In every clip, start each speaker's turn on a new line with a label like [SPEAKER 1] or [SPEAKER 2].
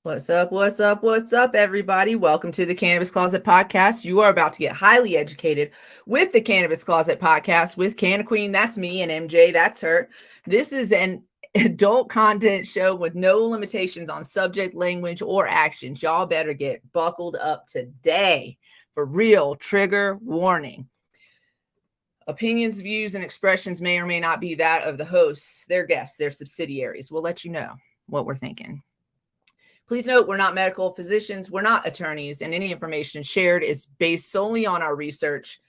[SPEAKER 1] What's up? What's up? What's up, everybody? Welcome to the Cannabis Closet Podcast. You are about to get highly educated with the Cannabis Closet Podcast with Canna Queen. That's me, and MJ. That's her. This is an adult content show with no limitations on subject, language, or actions. Y'all better get buckled up today. For real, trigger warning. Opinions, views, and expressions may or may not be that of the hosts, their guests, their subsidiaries. We'll let you know what we're thinking. Please note, we're not medical physicians, we're not attorneys, and any information shared is based solely on our research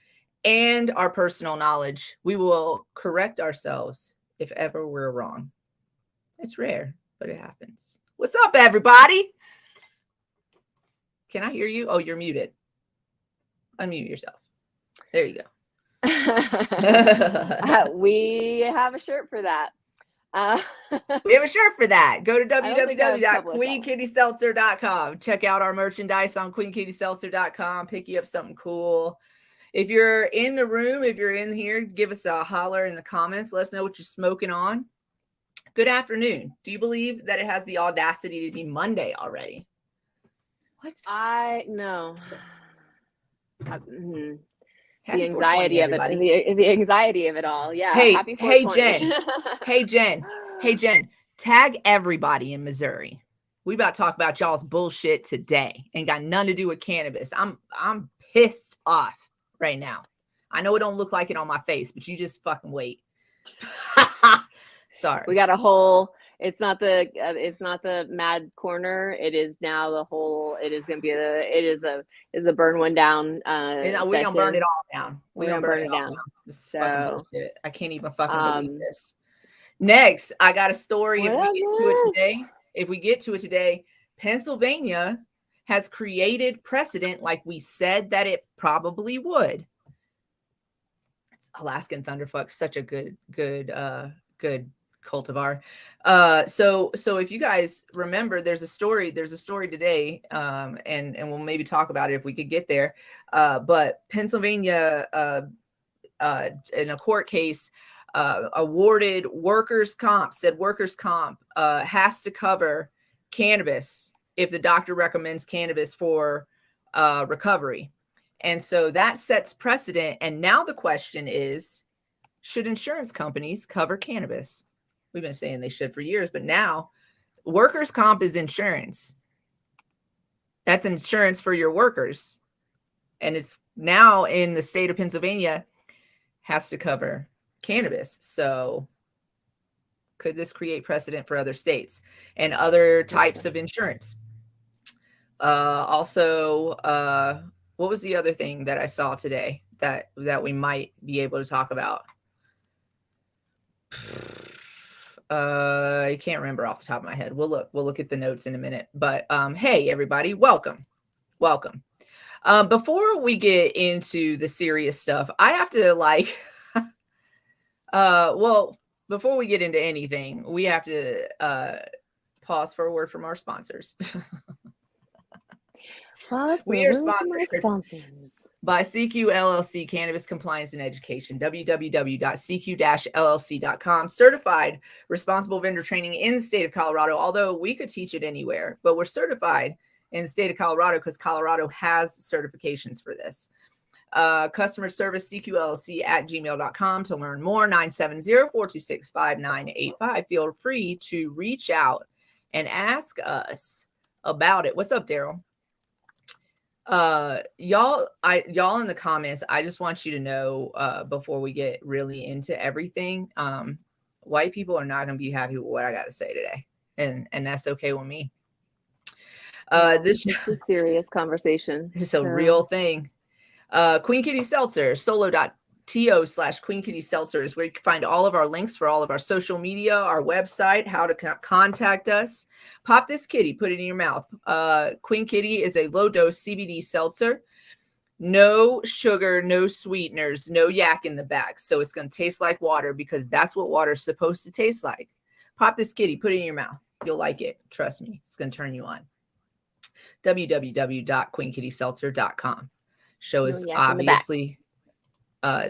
[SPEAKER 1] and our personal knowledge. We will correct ourselves if ever we're wrong. It's rare, but it happens. What's up, everybody? Can I hear you? Oh, you're muted. Unmute yourself. There you go.
[SPEAKER 2] We have a shirt for that.
[SPEAKER 1] We have a shirt for that. Go to www.queenkittyseltzer.com. Check out our merchandise on queenkittyseltzer.com. Pick you up something cool. If you're in the room, if you're in here, give us a holler in the comments. Let us know what you're smoking on. Good afternoon. Do you believe that it has the audacity to be Monday already? What?
[SPEAKER 2] No.
[SPEAKER 1] Happy
[SPEAKER 2] The anxiety of it. The anxiety of it all. Yeah.
[SPEAKER 1] Hey, Jen. Hey, Jen. Tag everybody in Missouri. We about to talk about y'all's bullshit today. Ain't got nothing to do with cannabis. I'm pissed off right now. I know it don't look like it on my face, but you just fucking wait. Sorry.
[SPEAKER 2] We got a whole. It's not the mad corner. It is now the whole. It is going to be a burn one down.
[SPEAKER 1] We're gonna burn it all down. We're gonna burn it all down. This is fucking bullshit. I can't even fucking believe this. Next, I got a story. If we get to it today, Pennsylvania has created precedent like we said that it probably would. Alaskan Thunderfuck, such a good cultivar. So if you guys remember, there's a story today, and we'll maybe talk about it if we could get there. But Pennsylvania, in a court case, awarded workers' comp, said workers' comp has to cover cannabis if the doctor recommends cannabis for recovery. And so that sets precedent. And now the question is, should insurance companies cover cannabis? We've been saying they should for years, but now workers' comp is insurance. That's insurance for your workers. And it's now in the state of Pennsylvania has to cover cannabis. So could this create precedent for other states and other types of insurance? Also, what was the other thing that I saw today that we might be able to talk about? I can't remember off the top of my head. We'll look at the notes in a minute. But hey, everybody, welcome. Before we get into the serious stuff, I have to before we get into anything, we have to pause for a word from our sponsors. We are sponsored by CQ LLC, Cannabis Compliance and Education, www.cq-llc.com, certified responsible vendor training in the state of Colorado, although we could teach it anywhere, but we're certified in the state of Colorado because Colorado has certifications for this. Customer service, cqllc@gmail.com to learn more, 970-426-5985. Feel free to reach out and ask us about it. What's up, Daryl? Y'all in the comments, I just want you to know, before we get really into everything, white people are not going to be happy with what I got to say today. And that's okay with me. This is
[SPEAKER 2] a serious conversation.
[SPEAKER 1] It's a real thing. Queen Kitty Seltzer, Solo.to/Queen Kitty Seltzer is where you can find all of our links for all of our social media, our website, how to contact us. Pop this kitty, put it in your mouth. Queen Kitty is a low-dose CBD seltzer. No sugar, no sweeteners, no yak in the back. So it's going to taste like water because that's what water is supposed to taste like. Pop this kitty, put it in your mouth. You'll like it. Trust me. It's going to turn you on. www.queenkittyseltzer.com. Show is obviously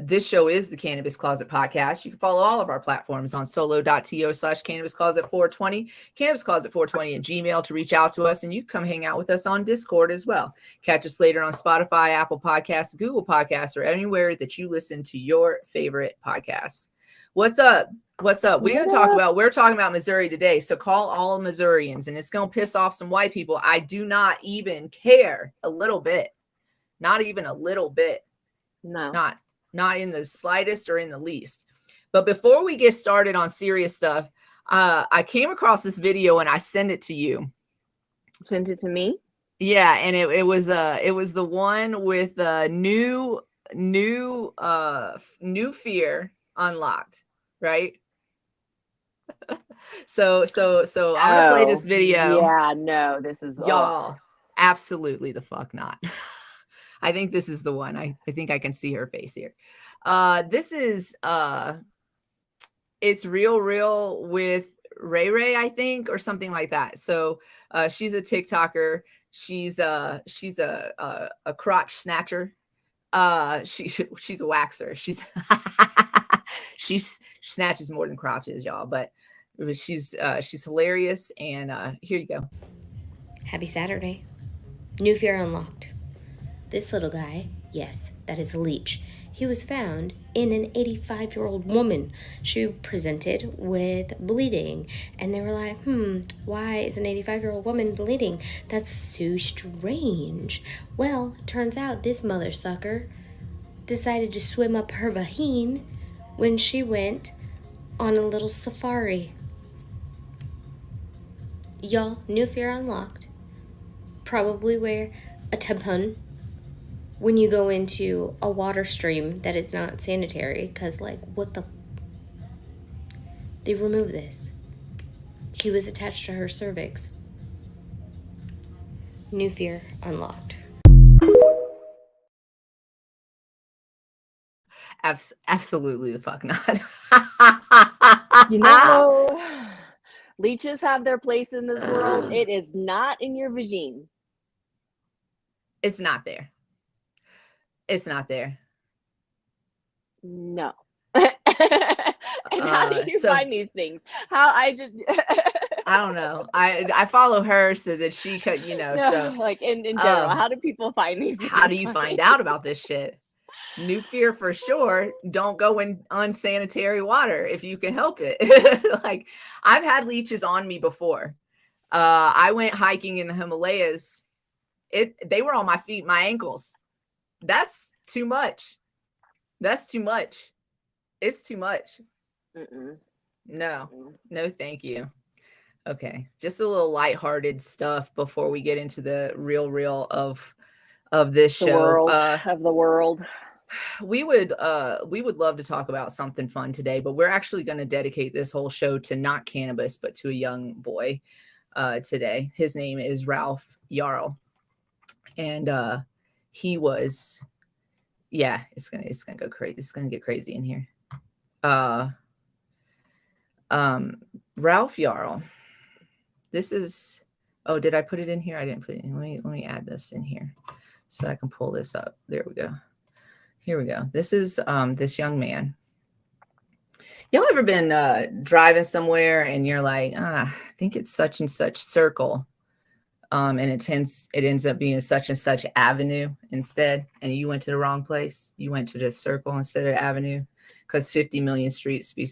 [SPEAKER 1] This show is the Cannabis Closet Podcast. You can follow all of our platforms on Solo.to/Cannabis Closet 420, Cannabis Closet 420 at Gmail to reach out to us, and you can come hang out with us on Discord as well. Catch us later on Spotify, Apple Podcasts, Google Podcasts, or anywhere that you listen to your favorite podcasts. What's up? What's up? We're talking about Missouri today. So call all Missourians, and it's going to piss off some white people. I do not even care a little bit. Not even a little bit.
[SPEAKER 2] No.
[SPEAKER 1] Not in the slightest or in the least. But before we get started on serious stuff, I came across this video and I sent it to you.
[SPEAKER 2] Sent it to me?
[SPEAKER 1] Yeah, and it was the one with new fear unlocked, right? So I'm gonna play this video.
[SPEAKER 2] Yeah, no, this is
[SPEAKER 1] y'all. Absolutely the fuck not. I think this is the one. I think I can see her face here. This is it's Real with Ray, I think, or something like that. So she's a TikToker. She's a crotch snatcher. She's a waxer. She snatches more than crotches, y'all. But she's hilarious. And here you go.
[SPEAKER 3] Happy Saturday. New fear unlocked. This little guy, yes, that is a leech. He was found in an 85-year-old woman. She presented with bleeding. And they were like, why is an 85-year-old woman bleeding? That's so strange. Well, turns out this mother sucker decided to swim up her vagine when she went on a little safari. Y'all, new fear unlocked. Probably wear a tampon when you go into a water stream that is not sanitary, because, like, what the... They removed this. He was attached to her cervix. New fear unlocked.
[SPEAKER 1] Absolutely the fuck not.
[SPEAKER 2] You know, leeches have their place in this world. It is not in your vagine.
[SPEAKER 1] It's not there. It's not there.
[SPEAKER 2] No. And how do you find these things? How I
[SPEAKER 1] don't know. I follow her so that she could, so
[SPEAKER 2] like in general, how do people find these things?
[SPEAKER 1] How do you find out about this shit? New fear for sure. Don't go in unsanitary water if you can help it. Like, I've had leeches on me before. I went hiking in the Himalayas. They were on my feet, my ankles. That's too much. It's too much. No, thank you. Okay, just a little lighthearted stuff before we get into the real of this show.
[SPEAKER 2] Of the world.
[SPEAKER 1] We would love to talk about something fun today, but we're actually going to dedicate this whole show to not cannabis, but to a young boy today. His name is Ralph Yarl. And he was, it's gonna go crazy. It's gonna get crazy in here. Ralph Yarl. This is, did I put it in here? I didn't put it in. Let me add this in here so I can pull this up. There we go. Here we go. This is this young man. Y'all ever been driving somewhere and you're like, I think it's such and such circle. And it ends up being such and such avenue instead, and you went to the wrong place. You went to just circle instead of avenue, because 50 million streets be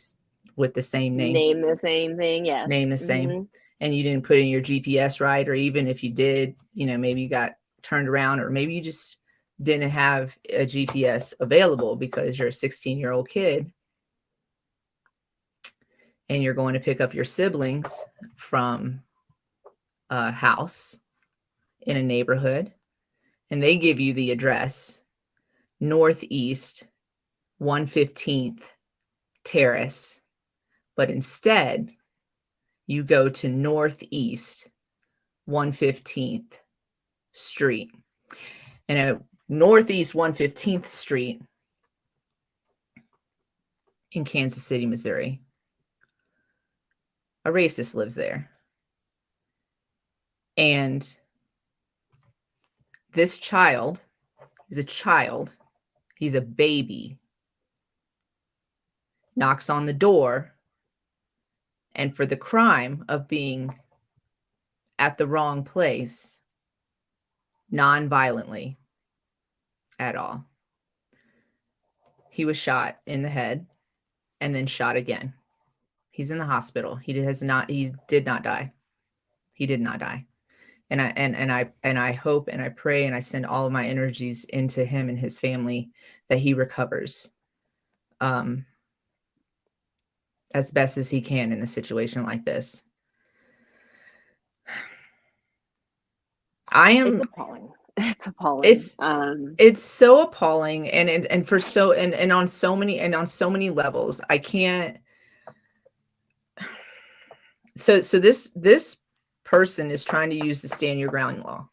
[SPEAKER 1] with the same name.
[SPEAKER 2] Name the same thing, yes.
[SPEAKER 1] Name the same, and you didn't put in your GPS right, or even if you did, maybe you got turned around, or maybe you just didn't have a GPS available because you're a 16-year-old kid, and you're going to pick up your siblings from a house in a neighborhood, and they give you the address Northeast 115th Terrace, but instead you go to Northeast 115th Street. And at Northeast 115th Street in Kansas City, Missouri, a racist lives there. And this child is a child. He's a baby. knocks on the door, and for the crime of being at the wrong place, non-violently at all, he was shot in the head and then shot again. He's in the hospital. He did not die. He did not die. And I hope and I pray and I send all of my energies into him and his family that he recovers as best as he can in a situation like this.
[SPEAKER 2] It's appalling. It's appalling.
[SPEAKER 1] It's so appalling and for so and on so many levels. I can't. So this person is trying to use the stand your ground law.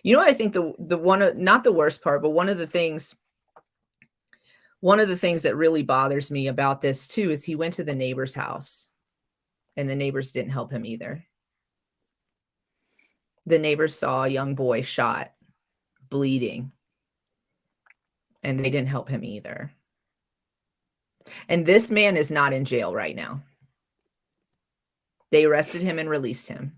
[SPEAKER 1] You know what I think the one, not the worst part, but one of the things that really bothers me about this too is he went to the neighbor's house and the neighbors didn't help him either. The neighbors saw a young boy shot, bleeding, and they didn't help him either. And this man is not in jail right now. They arrested him and released him.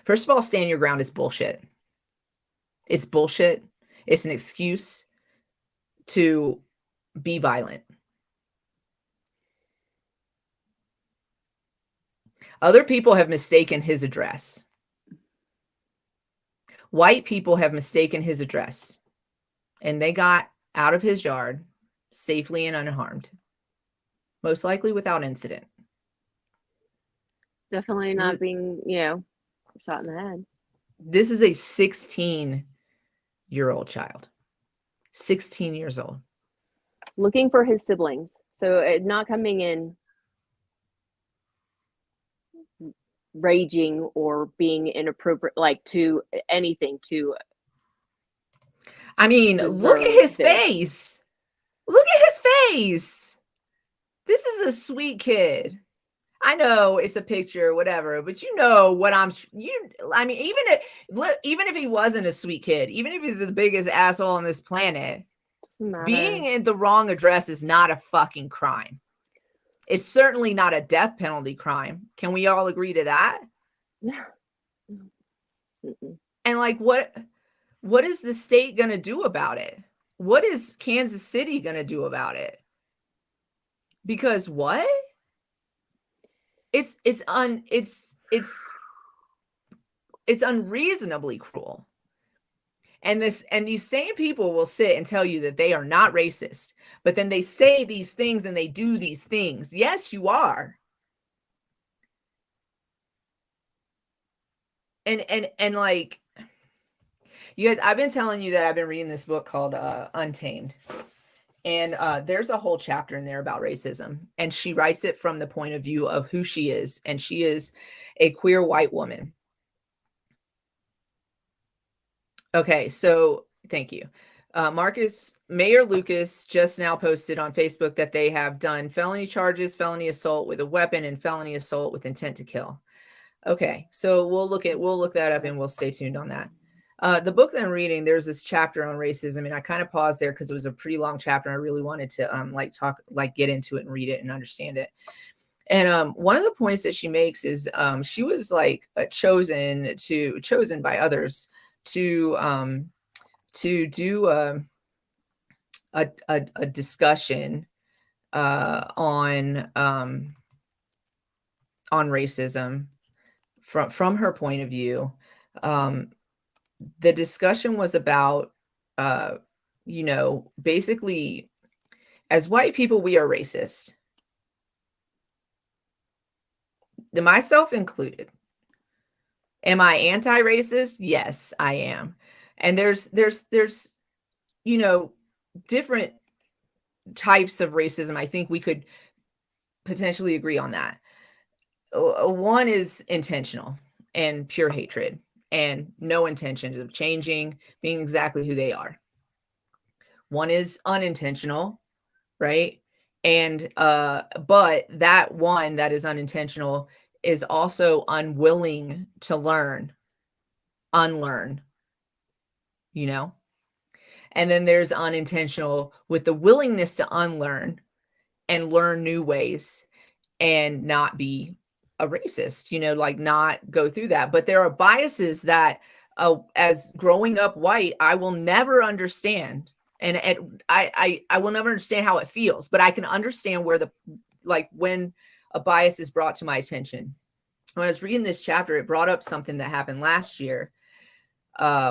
[SPEAKER 1] First of all, stand your ground is bullshit. It's bullshit. It's an excuse to be violent. Other people have mistaken his address. White people have mistaken his address, and they got out of his yard safely and unharmed, most likely without incident.
[SPEAKER 2] Definitely not being, shot in the head.
[SPEAKER 1] This is a 16-year-old child. 16 years old.
[SPEAKER 2] Looking for his siblings. So not coming in raging or being inappropriate, like to anything to.
[SPEAKER 1] I mean, look at his face. Look at his face. This is a sweet kid. I know it's a picture, whatever, but you know what I mean, even if he wasn't a sweet kid, even if he's the biggest asshole on this planet, being in the wrong address is not a fucking crime. It's certainly not a death penalty crime. Can we all agree to that?
[SPEAKER 2] Yeah.
[SPEAKER 1] And like, what is the state going to do about it? What is Kansas City going to do about it? Because what? It's unreasonably cruel. And these same people will sit and tell you that they are not racist, but then they say these things and they do these things. Yes, you are. And like, you guys, I've been telling you that I've been reading this book called Untamed. And there's a whole chapter in there about racism. And she writes it from the point of view of who she is. And she is a queer white woman. Okay, so thank you. Mayor Lucas just now posted on Facebook that they have done felony charges, felony assault with a weapon, and felony assault with intent to kill. Okay, so we'll look that up and we'll stay tuned on that. The book that I'm reading, there's this chapter on racism, and I kind of paused there because it was a pretty long chapter. And I really wanted to get into it and read it and understand it. And one of the points that she makes is she was like chosen by others to do a discussion on racism from her point of view. The discussion was about, basically, as white people, we are racist. Myself included. Am I anti-racist? Yes, I am. And there's different types of racism. I think we could potentially agree on that. One is intentional and pure hatred and no intentions of changing, being exactly who they are. One is unintentional, right? And but that one that is unintentional is also unwilling to unlearn, And then there's unintentional with the willingness to unlearn and learn new ways and not be a racist, like not go through that. But there are biases that as growing up white, I will never understand. And I will never understand how it feels, but I can understand where when a bias is brought to my attention. When I was reading this chapter, it brought up something that happened last year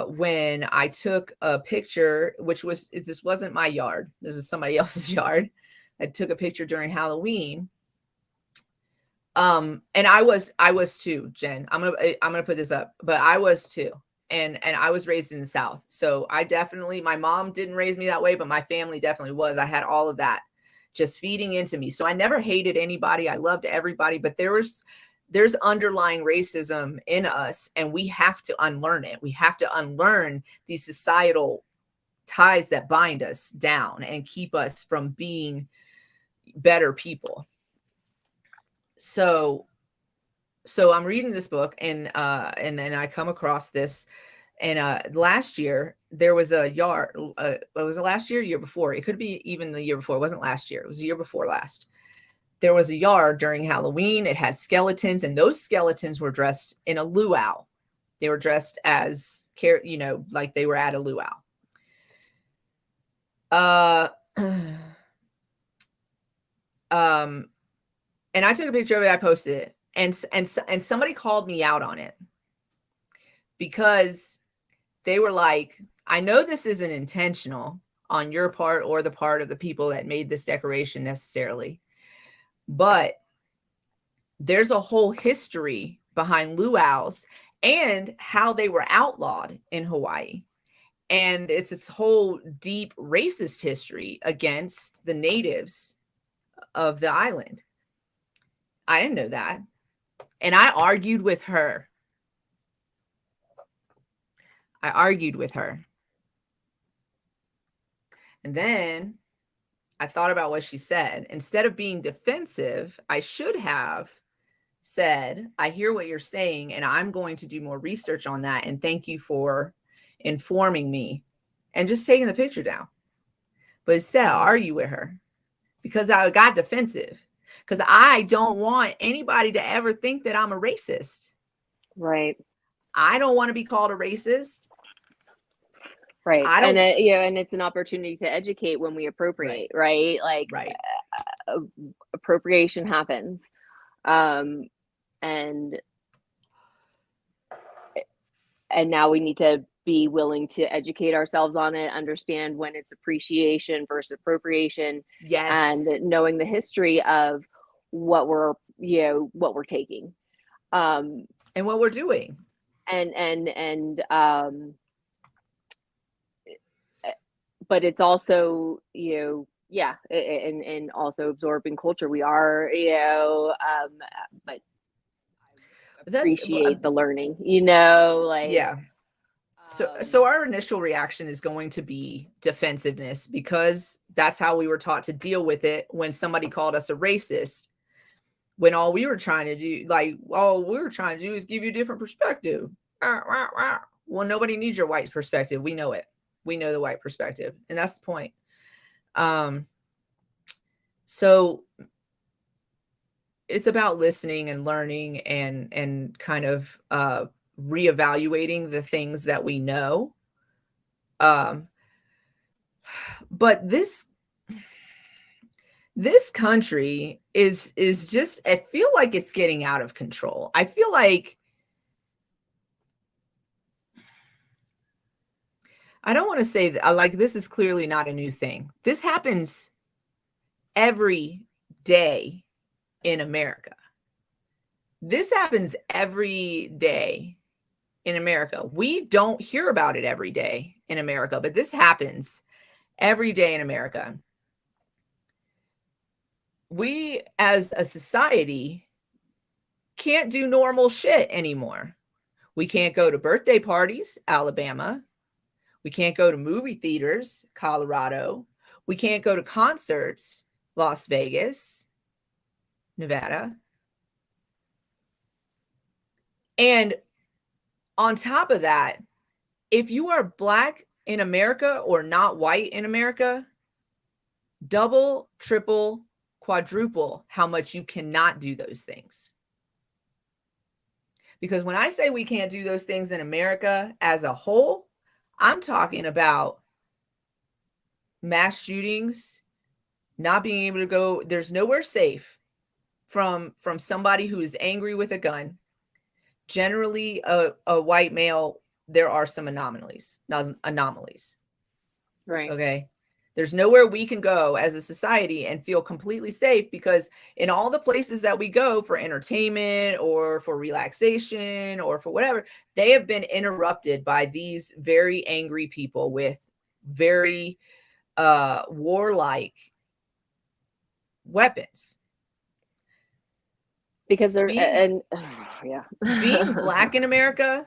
[SPEAKER 1] when I took a picture, this wasn't my yard. This is somebody else's yard. I took a picture during Halloween. And I was too, Jen. I'm gonna put this up, but I was too. And I was raised in the South. So my mom didn't raise me that way, but my family definitely was. I had all of that just feeding into me. So I never hated anybody. I loved everybody, but there's underlying racism in us, and we have to unlearn it. We have to unlearn these societal ties that bind us down and keep us from being better people. So I'm reading this book, and then I come across this, and last year there was a yard. Was it last year? Year before? It could be even the year before. It wasn't last year. It was the year before last. There was a yard during Halloween. It had skeletons, and those skeletons were dressed in a luau. They were dressed as, like they were at a luau. And I took a picture of it. I posted it, and somebody called me out on it because they were like, I know this isn't intentional on your part or the part of the people that made this decoration necessarily, but there's a whole history behind luau's and how they were outlawed in Hawaii. And it's this whole deep racist history against the natives of the island. I didn't know that. And I argued with her. And then I thought about what she said. Instead of being defensive, I should have said, I hear what you're saying, and I'm going to do more research on that. And thank you for informing me, and just taking the picture down. But instead, I argue with her because I got defensive, because I don't want anybody to ever think that I'm a racist.
[SPEAKER 2] Right.
[SPEAKER 1] I don't want to be called a racist.
[SPEAKER 2] Right. And it's an opportunity to educate when we appropriate, right? Like,
[SPEAKER 1] right.
[SPEAKER 2] Appropriation happens. And now we need to be willing to educate ourselves on it, understand when it's appreciation versus appropriation.
[SPEAKER 1] Yes.
[SPEAKER 2] And knowing the history of what we're taking.
[SPEAKER 1] And what we're doing.
[SPEAKER 2] But it's also, and also absorbing culture. We are, but appreciate the learning, like.
[SPEAKER 1] Yeah. So our initial reaction is going to be defensiveness, because that's how we were taught to deal with it when somebody called us a racist, when all we were trying to do, is give you a different perspective. Well, nobody needs your white perspective. We know it. We know the white perspective. And that's the point. So it's about listening and learning and kind of reevaluating the things that we know. But this country is just, I feel like it's getting out of control. I feel like, I don't want to say that, like, this is clearly not a new thing. This happens every day in America. This happens every day in America. We don't hear about it every day in America, but this happens every day in America. We as a society can't do normal shit anymore. We can't go to birthday parties, Alabama. We can't go to movie theaters, Colorado. We can't go to concerts, Las Vegas, Nevada. And on top of that, if you are Black in America or not white in America double, triple, quadruple how much you cannot do those things. Because when I say we can't do those things in America as a whole, I'm talking about mass shootings, not being able to go, there's nowhere safe from somebody who is angry with a gun. Generally a white male, there are some anomalies.
[SPEAKER 2] Right.
[SPEAKER 1] Okay. There's nowhere we can go as a society and feel completely safe, because in all the places that we go for entertainment or for relaxation or for whatever, they have been interrupted by these very angry people with very warlike weapons.
[SPEAKER 2] Because they're yeah.
[SPEAKER 1] Being Black in America,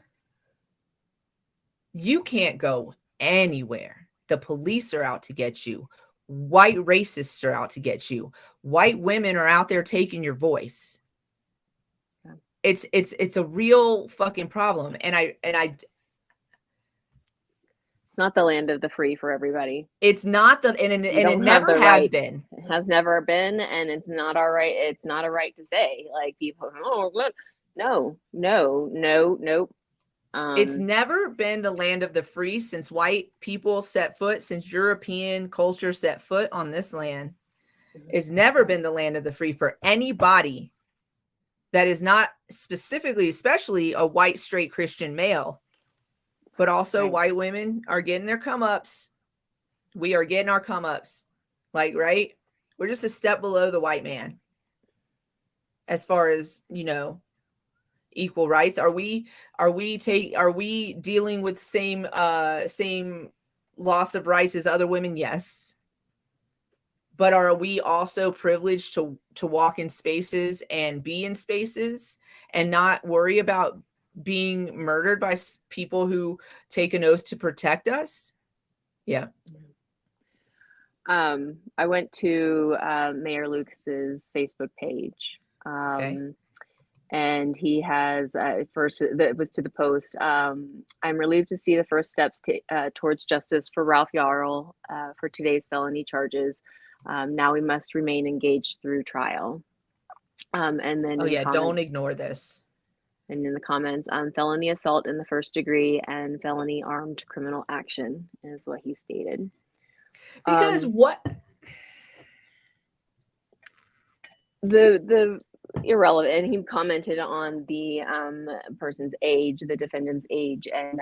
[SPEAKER 1] you can't go anywhere. The police are out to get you. White racists are out to get you. White women are out there taking your voice.
[SPEAKER 2] Yeah.
[SPEAKER 1] It's a real fucking problem. And I
[SPEAKER 2] it's not the land of the free for everybody.
[SPEAKER 1] It's not the and it never has been.
[SPEAKER 2] It has never been, and it's not our right. It's not a right to say, like, people, oh, look, no.
[SPEAKER 1] It's never been the land of the free since white people set foot, since European culture set foot on this land. It's never been the land of the free for anybody that is not specifically, especially a white straight Christian male, but also
[SPEAKER 2] right.
[SPEAKER 1] White women are getting their come ups. We are getting our come ups, like, right? We're just a step below the white man as far as, you know, equal rights. Are we dealing with same loss of rights as other women? Yes. But are we also privileged to walk in spaces and be in spaces and not worry about being murdered by people who take an oath to protect us? Yeah.
[SPEAKER 2] I went to Mayor Lucas's Facebook page.
[SPEAKER 1] Okay.
[SPEAKER 2] And he has first, that was to the post. I'm relieved to see the first steps towards justice for Ralph Yarl for today's felony charges. Now we must remain engaged through trial. And then,
[SPEAKER 1] don't ignore this.
[SPEAKER 2] And in the comments, felony assault in the first degree and felony armed criminal action is what he stated.
[SPEAKER 1] Because what?
[SPEAKER 2] The irrelevant, and he commented on the person's age, the defendant's age, and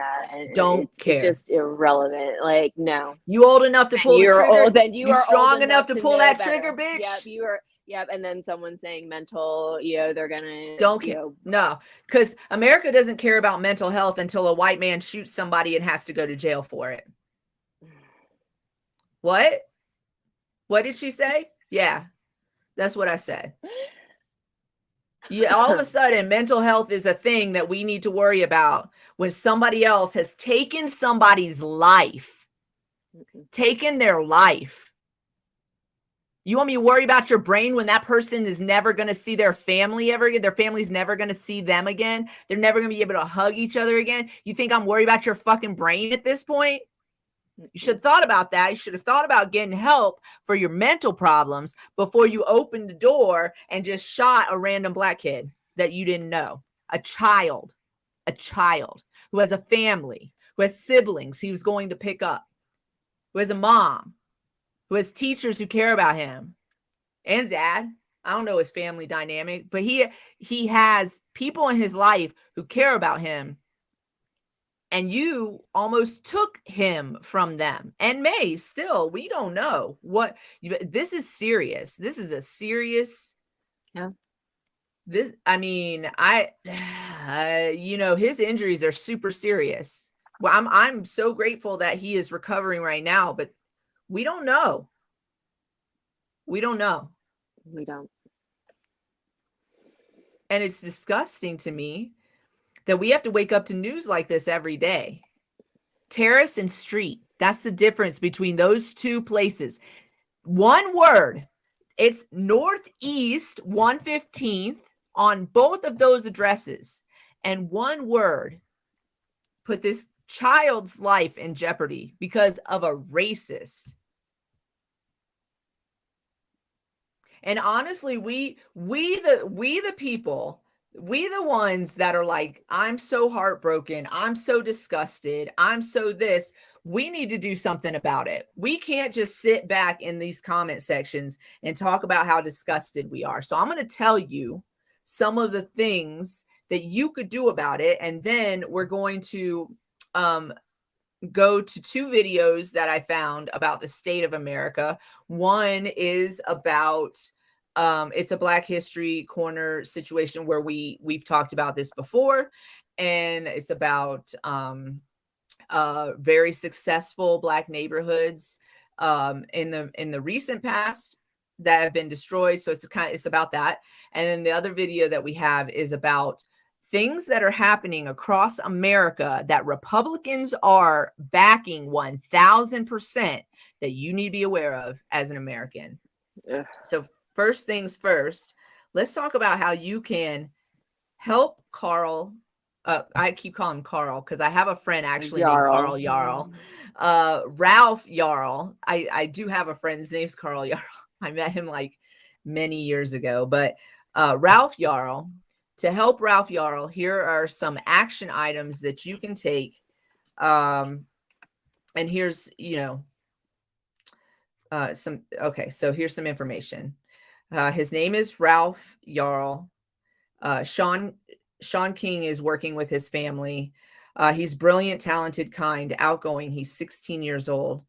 [SPEAKER 1] don't care.
[SPEAKER 2] It's just irrelevant. Like, no,
[SPEAKER 1] you old enough to pull the trigger?
[SPEAKER 2] Old, then you are
[SPEAKER 1] strong enough to pull that trigger, bitch.
[SPEAKER 2] Yep, you are. Yep, and then someone saying mental, they're gonna
[SPEAKER 1] don't care. No, because America doesn't care about mental health until a white man shoots somebody and has to go to jail for it. What did she say? Yeah, that's what I said. Yeah, all of a sudden, mental health is a thing that we need to worry about when somebody else has taken somebody's life, taken their life. You want me to worry about your brain when that person is never going to see their family ever again? Their family's never going to see them again. They're never going to be able to hug each other again. You think I'm worried about your fucking brain at this point? You should have thought about that. You should have thought about getting help for your mental problems before you opened the door and just shot a random Black kid that you didn't know. A child who has a family, who has siblings he was going to pick up, who has a mom, who has teachers who care about him, and dad. I don't know his family dynamic, but he has people in his life who care about him. And you almost took him from them, and may still. We don't know what. This is serious. This is a serious.
[SPEAKER 2] Yeah.
[SPEAKER 1] This. I mean, his injuries are super serious. Well, I'm so grateful that he is recovering right now, but we don't know. We don't know.
[SPEAKER 2] We don't.
[SPEAKER 1] And it's disgusting to me that we have to wake up to news like this every day. Terrace and street. That's the difference between those two places. One word. It's Northeast 115th on both of those addresses. And one word put this child's life in jeopardy because of a racist. And honestly, we the people, we the ones that are like, I'm so heartbroken, I'm so disgusted, I'm so this, we need to do something about it. We can't just sit back in these comment sections and talk about how disgusted we are. So I'm going to tell you some of the things that you could do about it, and then we're going to go to 2 videos that I found about the state of America. One is about it's a Black History Corner situation where we've talked about this before, and it's about very successful Black neighborhoods in the recent past that have been destroyed. So it's about that. And then the other video that we have is about things that are happening across America that Republicans are backing 1000% that you need to be aware of as an American.
[SPEAKER 2] Ugh.
[SPEAKER 1] So first things first, let's talk about how you can help Carl. I keep calling him Carl because I have a friend actually named Carl Jarl. Ralph Jarl. I do have a friend. His name's Carl Jarl. I met him like many years ago. But Ralph Jarl, to help Ralph Jarl, here are some action items that you can take. And here's, so here's some information. His name is Ralph Jarl. Sean King is working with his family. He's brilliant, talented, kind, outgoing. He's 16 years old.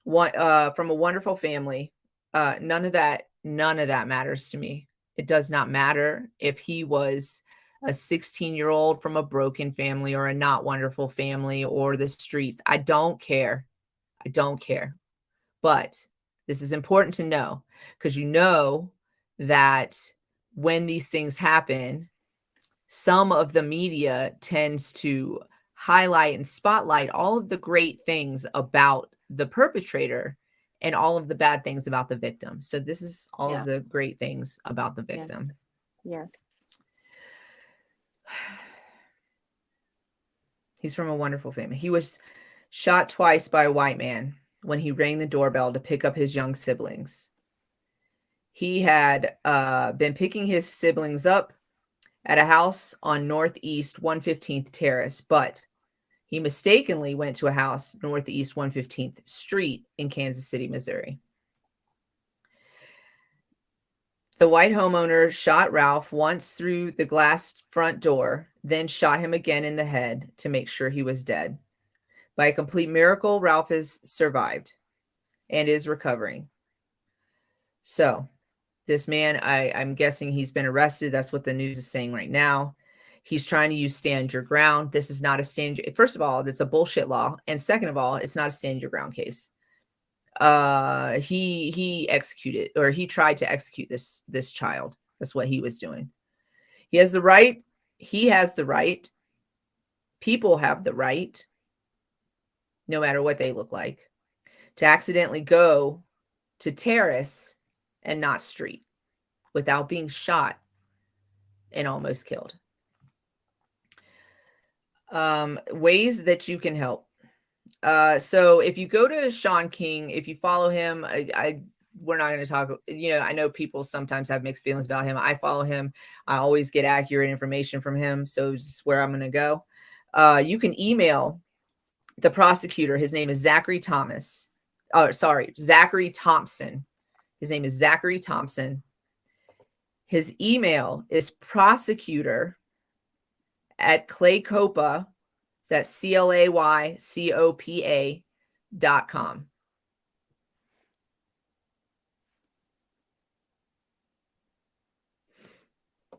[SPEAKER 1] From a wonderful family. None of that matters to me. It does not matter if he was a 16-year-old from a broken family or a not wonderful family or the streets. I don't care. I don't care. But this is important to know, because you know that when these things happen, some of the media tends to highlight and spotlight all of the great things about the perpetrator and all of the bad things about the victim. So this is all of the great things about the victim.
[SPEAKER 2] Yes.
[SPEAKER 1] He's from a wonderful family. He was shot twice by a white man when he rang the doorbell to pick up his young siblings. He had been picking his siblings up at a house on Northeast 115th Terrace, but he mistakenly went to a house Northeast 115th Street in Kansas City, Missouri. The white homeowner shot Ralph once through the glass front door, then shot him again in the head to make sure he was dead. By a complete miracle, Ralph has survived and is recovering. So this man, I'm guessing he's been arrested. That's what the news is saying right now. He's trying to use stand your ground. This is not a stand. First of all, it's a bullshit law. And second of all, it's not a stand your ground case. He executed, or he tried to execute this child. That's what he was doing. He has the right. He has the right. People have the right, no matter what they look like, to accidentally go to terrace and not street without being shot and almost killed. Ways that you can help. So if you go to Sean King, if you follow him, we're not going to talk, I know people sometimes have mixed feelings about him. I follow him. I always get accurate information from him. So this is where I'm going to go. You can email the prosecutor. His name is Zachary Thompson. His name is Zachary Thompson. His email is prosecutor@claycopa. That's CLAYCOPA.com.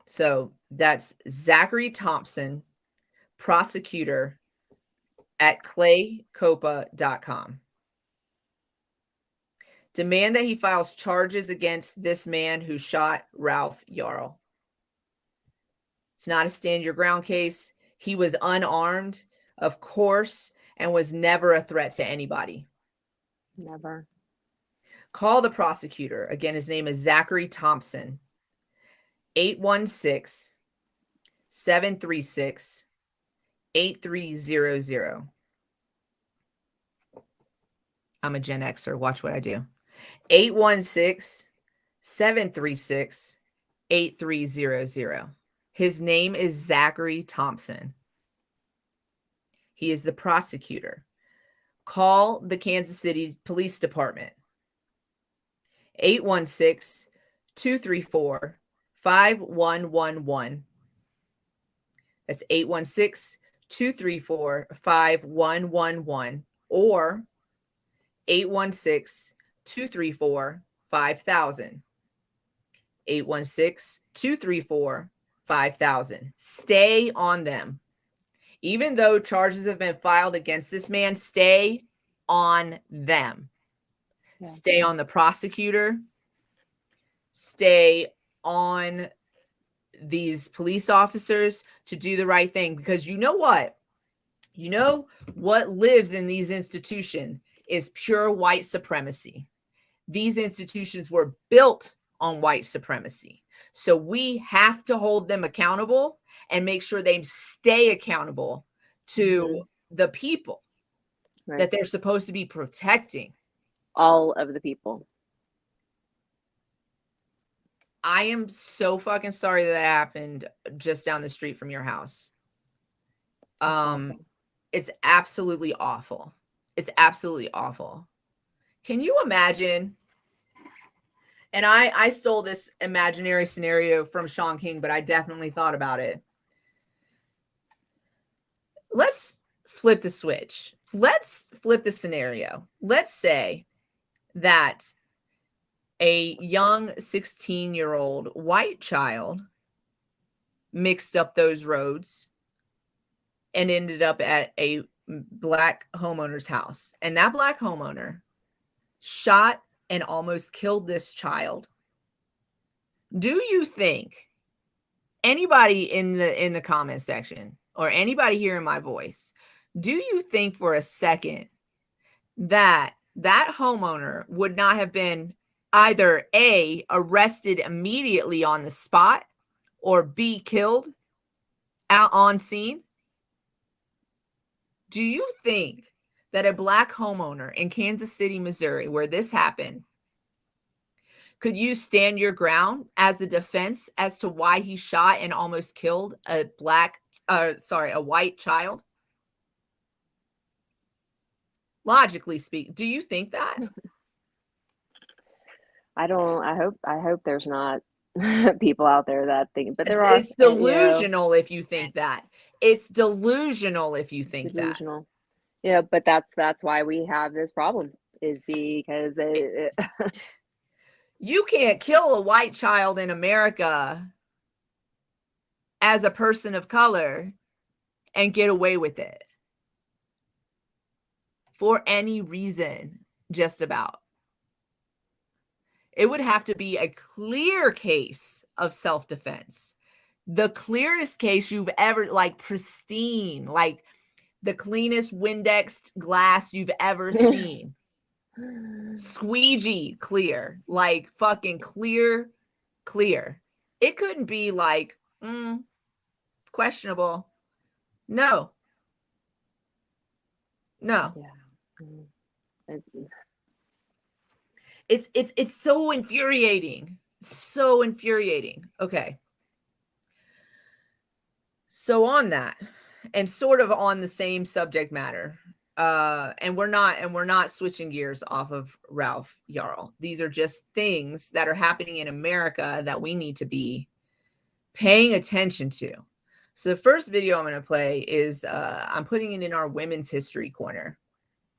[SPEAKER 1] So that's Zachary Thompson, prosecutor@claycopa.com. Demand that he files charges against this man who shot Ralph Jarl. It's not a stand your ground case. He was unarmed, of course, and was never a threat to anybody.
[SPEAKER 2] Never.
[SPEAKER 1] Call the prosecutor. Again, his name is Zachary Thompson. 816-736-8300. I'm a Gen Xer. Watch what I do. 816-736-8300. His name is Zachary Thompson. He is the prosecutor. Call the Kansas City Police Department. 816-234-5111. That's 816-234-5111 or 816-234-5000. 816-234-5000. Stay on them. Even though charges have been filed against this man, stay on them. Yeah. Stay on the prosecutor. Stay on these police officers to do the right thing. Because you know what? You know what lives in these institutions is pure white supremacy. These institutions were built on white supremacy. So we have to hold them accountable and make sure they stay accountable to the people that they're supposed to be protecting.
[SPEAKER 2] All of the people.
[SPEAKER 1] I am so fucking sorry that happened just down the street from your house. It's absolutely awful. It's absolutely awful. Can you imagine? And I stole this imaginary scenario from Sean King, but I definitely thought about it. Let's flip the switch. Let's flip the scenario. Let's say that a young 16-year-old white child mixed up those roads and ended up at a black homeowner's house. And that black homeowner shot and almost killed this child. Do you think anybody in the comment section or anybody hearing my voice, do you think for a second that that homeowner would not have been either A, arrested immediately on the spot, or B, killed out on scene? Do you think that a black homeowner in Kansas City, Missouri, where this happened, could you stand your ground as a defense as to why he shot and almost killed a white child? Logically speaking, do you think that?
[SPEAKER 2] I hope there's not people out there that think, but there
[SPEAKER 1] It's delusional if you think that. It's delusional if you think
[SPEAKER 2] delusional. Yeah, but that's why we have this problem, is because
[SPEAKER 1] you can't kill a white child in America as a person of color and get away with it for any reason, just about. It would have to be a clear case of self-defense. The clearest case you've ever, like pristine, like the cleanest Windexed glass you've ever seen. Squeegee clear, like fucking clear. It couldn't be like questionable. No.
[SPEAKER 2] Yeah.
[SPEAKER 1] It's so infuriating. So infuriating. Okay. So on that, and sort of on the same subject matter, and we're not switching gears off of Ralph Yarl. These are just things that are happening in America that we need to be paying attention to. So the first video I'm going to play is I'm putting it in our women's history corner.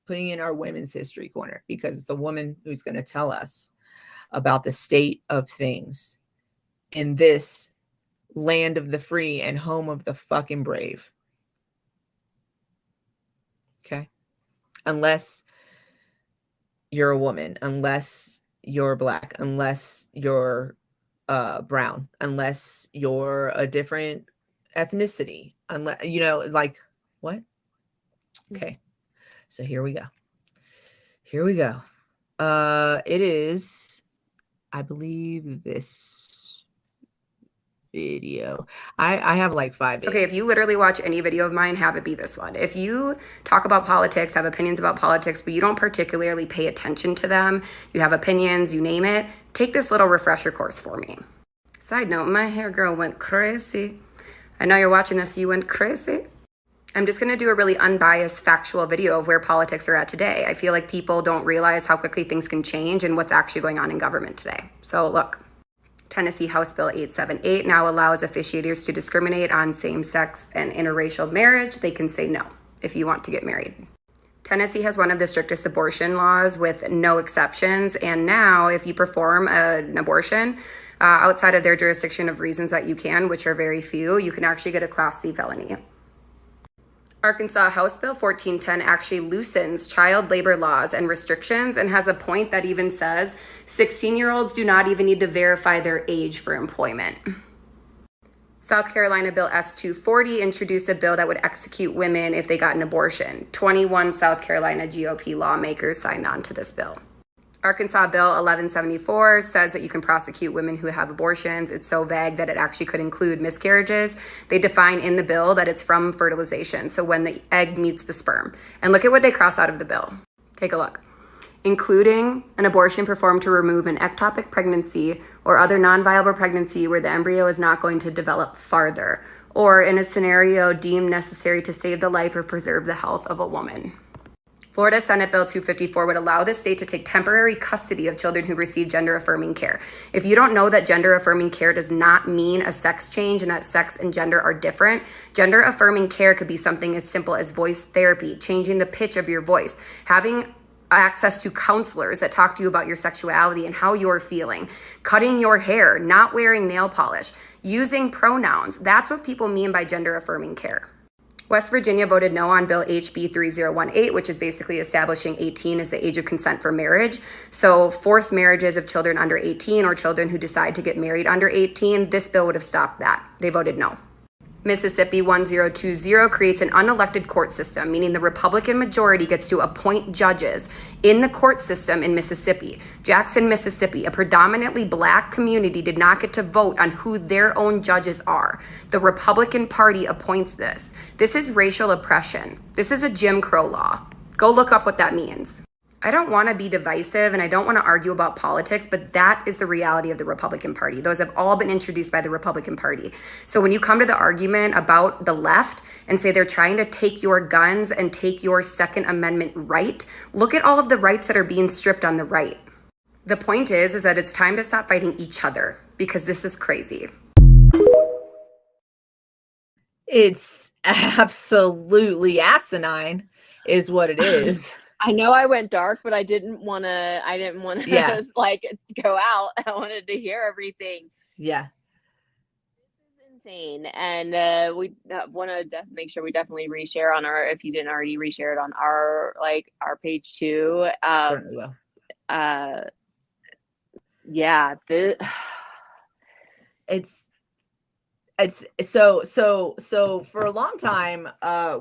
[SPEAKER 1] Because it's a woman who's going to tell us about the state of things in this land of the free and home of the fucking brave. Okay. Unless you're a woman, unless you're black, unless you're brown, unless you're a different ethnicity, unless, like, what? Okay. So here we go. It is, I believe, this video. I have like 5 videos.
[SPEAKER 4] Okay, if you literally watch any video of mine, have it be this one. If you talk about politics, have opinions about politics, but you don't particularly pay attention to them, you have opinions, you name it, take this little refresher course for me. Side note, my hair girl went crazy. I know you're watching this, you went crazy. I'm just going to do a really unbiased factual video of where politics are at today. I feel like people don't realize how quickly things can change and what's actually going on in government today. So look. Tennessee House Bill 878 now allows officiators to discriminate on same-sex and interracial marriage. They can say no if you want to get married. Tennessee has one of the strictest abortion laws with no exceptions. And now if you perform an abortion outside of their jurisdiction of reasons that you can, which are very few, you can actually get a Class C felony. Arkansas House Bill 1410 actually loosens child labor laws and restrictions and has a point that even says 16-year-olds do not even need to verify their age for employment. South Carolina Bill S-240 introduced a bill that would execute women if they got an abortion. 21 South Carolina GOP lawmakers signed on to this bill. Arkansas Bill 1174 says that you can prosecute women who have abortions. It's so vague that it actually could include miscarriages. They define in the bill that it's from fertilization, so when the egg meets the sperm. And look at what they cross out of the bill. Take a look. Including an abortion performed to remove an ectopic pregnancy or other non-viable pregnancy where the embryo is not going to develop farther, or in a scenario deemed necessary to save the life or preserve the health of a woman. Florida Senate Bill 254 would allow the state to take temporary custody of children who receive gender-affirming care. If you don't know that gender-affirming care does not mean a sex change and that sex and gender are different, gender-affirming care could be something as simple as voice therapy, changing the pitch of your voice, having access to counselors that talk to you about your sexuality and how you're feeling, cutting your hair, not wearing nail polish, using pronouns. That's what people mean by gender-affirming care. West Virginia voted no on Bill HB 3018, which is basically establishing 18 as the age of consent for marriage. So forced marriages of children under 18 or children who decide to get married under 18, this bill would have stopped that. They voted no. Mississippi 1020 creates an unelected court system, meaning the Republican majority gets to appoint judges in the court system in Mississippi. Jackson, Mississippi, a predominantly black community, did not get to vote on who their own judges are. The Republican Party appoints this. This is racial oppression. This is a Jim Crow law. Go look up what that means. I don't want to be divisive and I don't want to argue about politics, but that is the reality of the Republican Party. Those have all been introduced by the Republican Party. So when you come to the argument about the left and say they're trying to take your guns and take your Second Amendment right, look at all of the rights that are being stripped on the right. The point is that it's time to stop fighting each other because this is crazy.
[SPEAKER 1] It's absolutely asinine is what it is.
[SPEAKER 2] I know I went dark, but I didn't want to like go out. I wanted to hear everything.
[SPEAKER 1] Yeah.
[SPEAKER 2] This is insane. And we want to make sure we definitely reshare on our, if you didn't already reshare it on our page too.
[SPEAKER 1] Certainly will.
[SPEAKER 2] Yeah.
[SPEAKER 1] It's so for a long time,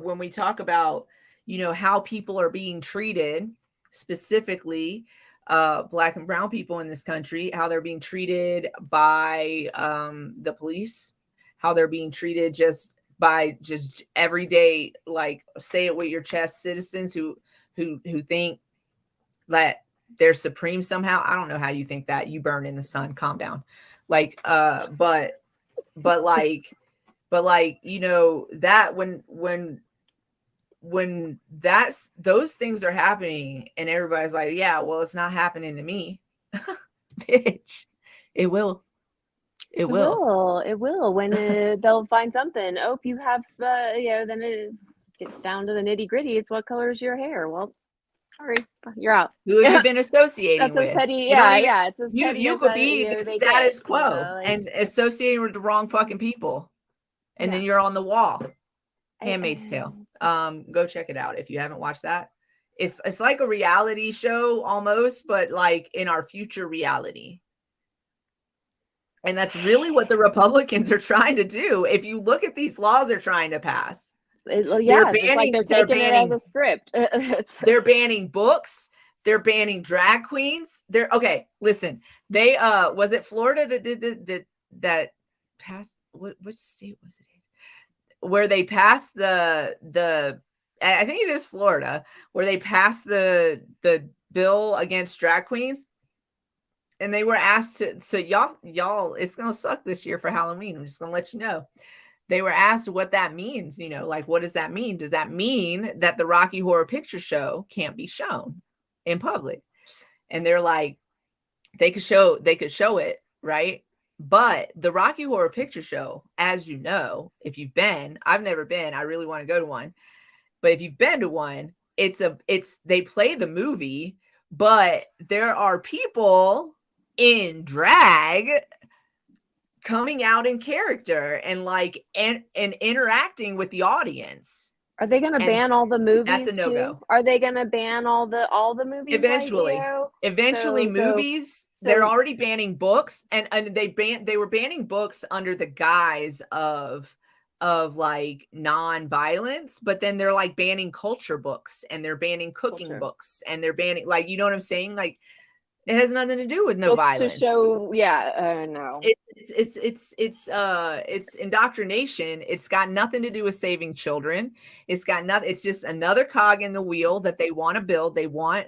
[SPEAKER 1] when we talk about, you know, how people are being treated, specifically Black and brown people in this country, how they're being treated by the police, how they're being treated just by just everyday, like, say it with your chest, citizens who think that they're supreme somehow. I don't know how you think that. You burn in the sun. Calm down. Like, but like, you know, that when those things are happening and everybody's like, yeah, well, it's not happening to me. Bitch, it will
[SPEAKER 2] when they'll find something. Oh, if you have then it gets down to the nitty gritty. It's what color is your hair? Well, sorry, you're out.
[SPEAKER 1] Who have you been associating
[SPEAKER 2] That's
[SPEAKER 1] with?
[SPEAKER 2] as petty. Yeah, it's as petty.
[SPEAKER 1] You could be the status quo and associating with the wrong fucking people, and then you're on the wall. Handmaid's Tale. Go check it out if you haven't watched that. It's like a reality show almost, but like in our future reality. And that's really what the Republicans are trying to do. If you look at these laws they're trying to pass,
[SPEAKER 2] they're taking it as a script.
[SPEAKER 1] They're banning books. They're banning drag queens. Listen. They was it Florida that did that passed? which state was it in? Where they passed the I think it is Florida, where they passed the bill against drag queens, and they were asked to, so y'all, it's gonna suck this year for Halloween. I'm just gonna let you know. They were asked what that means, you know, like, what does that mean? Does that mean that the Rocky Horror Picture Show can't be shown in public? And they're like, they could show it, right? But the Rocky Horror Picture Show, as you know, if you've been, I've never been, I really want to go to one. But if you've been to one, they play the movie, but there are people in drag coming out in character and like and interacting with the audience.
[SPEAKER 2] Are they going to ban all the movies?
[SPEAKER 1] That's a no-go.
[SPEAKER 2] Too? Are they going to ban all the movies?
[SPEAKER 1] Eventually,
[SPEAKER 2] like,
[SPEAKER 1] movies. They're already banning books, and they were banning books under the guise of like non-violence, but then they're like banning culture books, and they're banning cooking books, and they're banning, like, you know what I'm saying? Like, it has nothing to do with no violence.
[SPEAKER 2] To show, no.
[SPEAKER 1] It's indoctrination. It's got nothing to do with saving children. It's got nothing. It's just another cog in the wheel that they want to build. They want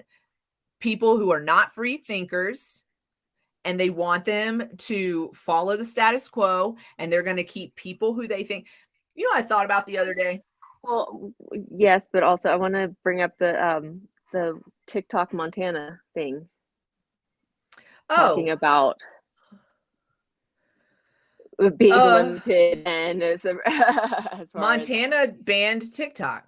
[SPEAKER 1] people who are not free thinkers, and they want them to follow the status quo, and they're going to keep people who they think, you know, I thought about the other day.
[SPEAKER 2] Well, yes, but also I want to bring up the TikTok Montana thing. Talking about being limited, and as
[SPEAKER 1] Montana banned TikTok.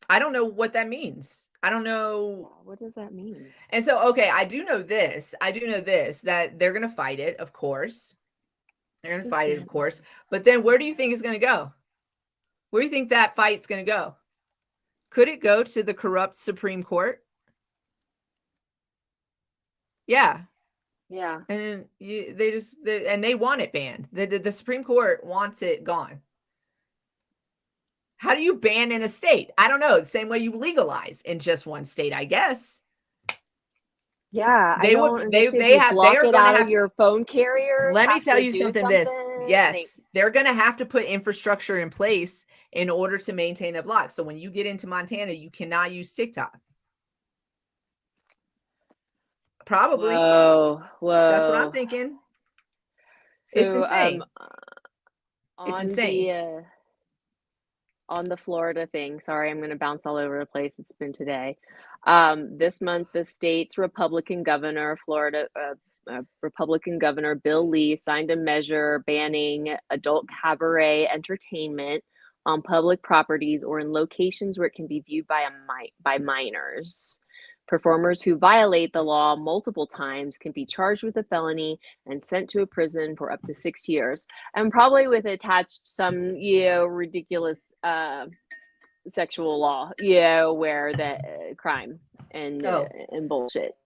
[SPEAKER 1] I don't know what that means. I don't know.
[SPEAKER 2] What does that mean?
[SPEAKER 1] And so, okay, I do know this, that they're going to fight it, of course. They're going to fight it, of course. But then where do you think it's going to go? Where do you think that fight's going to go? Could it go to the corrupt Supreme Court? Yeah. And they want it banned. The Supreme Court wants it gone. How do you ban in a state? I don't know. The same way you legalize in just one state, I guess.
[SPEAKER 2] Yeah,
[SPEAKER 1] they are going to have
[SPEAKER 2] your phone carrier.
[SPEAKER 1] Let me tell you something. They're going to have to put infrastructure in place in order to maintain the block. So when you get into Montana, you cannot use TikTok. Probably.
[SPEAKER 2] Whoa.
[SPEAKER 1] That's what I'm thinking.
[SPEAKER 2] So,
[SPEAKER 1] it's insane.
[SPEAKER 2] It's insane. On the Florida thing, sorry, I'm going to bounce all over the place. It's been today. This month, the state's Republican governor, Republican Governor Bill Lee, signed a measure banning adult cabaret entertainment on public properties or in locations where it can be viewed by minors. Performers who violate the law multiple times can be charged with a felony and sent to a prison for up to 6 years, and probably with attached some, ridiculous sexual law, where the crime and bullshit.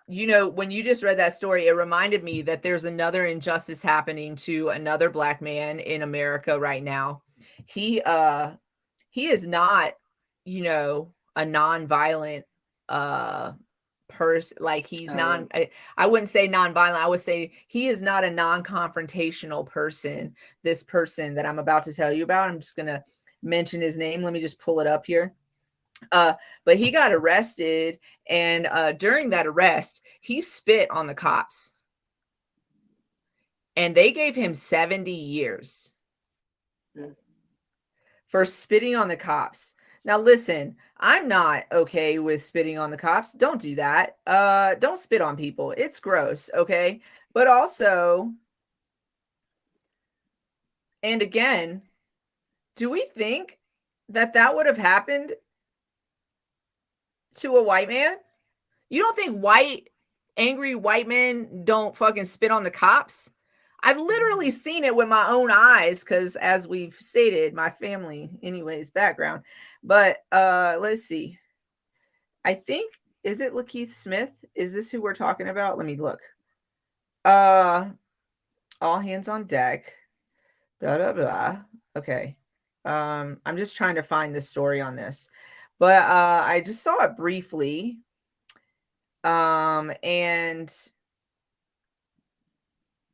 [SPEAKER 1] You know, when you just read that story, it reminded me that there's another injustice happening to another Black man in America right now. He is not, a nonviolent person. Like, he's I wouldn't say nonviolent. I would say he is not a non-confrontational person. This person that I'm about to tell you about, I'm just going to mention his name. Let me just pull it up here. But he got arrested, and during that arrest, he spit on the cops, and they gave him 70 years for spitting on the cops. Now, listen, I'm not okay with spitting on the cops. Don't do that. Don't spit on people. It's gross, okay? But also, and again, do we think that would have happened to a white man? You don't think angry white men don't fucking spit on the cops? I've literally seen it with my own eyes, because as we've stated, my family anyways background. But let's see. I think, is it Lakeith Smith? Is this who we're talking about? Let me look. All hands on deck. Blah blah blah. Okay. I'm just trying to find the story on this. But I just saw it briefly. And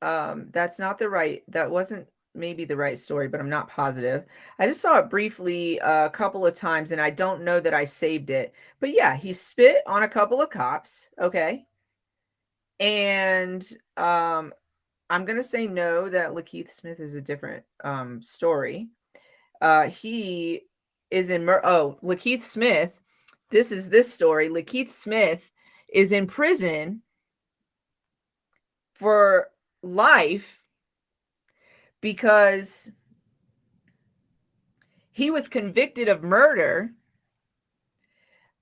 [SPEAKER 1] That's not the right, that wasn't maybe the right story, but I'm not positive. I just saw it briefly a couple of times and I don't know that I saved it. But yeah, he spit on a couple of cops, okay? And I'm going to say no, that Lakeith Smith is a different story. He is in Lakeith Smith, this is this story. Lakeith Smith is in prison for life because he was convicted of murder.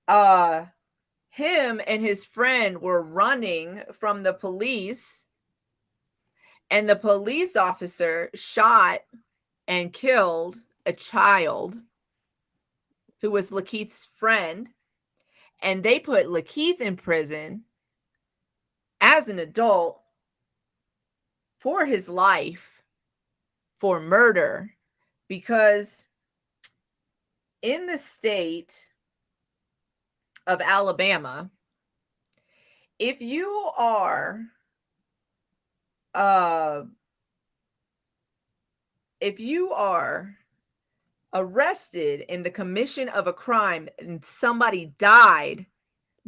[SPEAKER 1] Him and his friend were running from the police, and the police officer shot and killed a child who was Lakeith's friend, and they put Lakeith in prison as an adult for his life for murder, because in the state of Alabama, if you are arrested in the commission of a crime and somebody died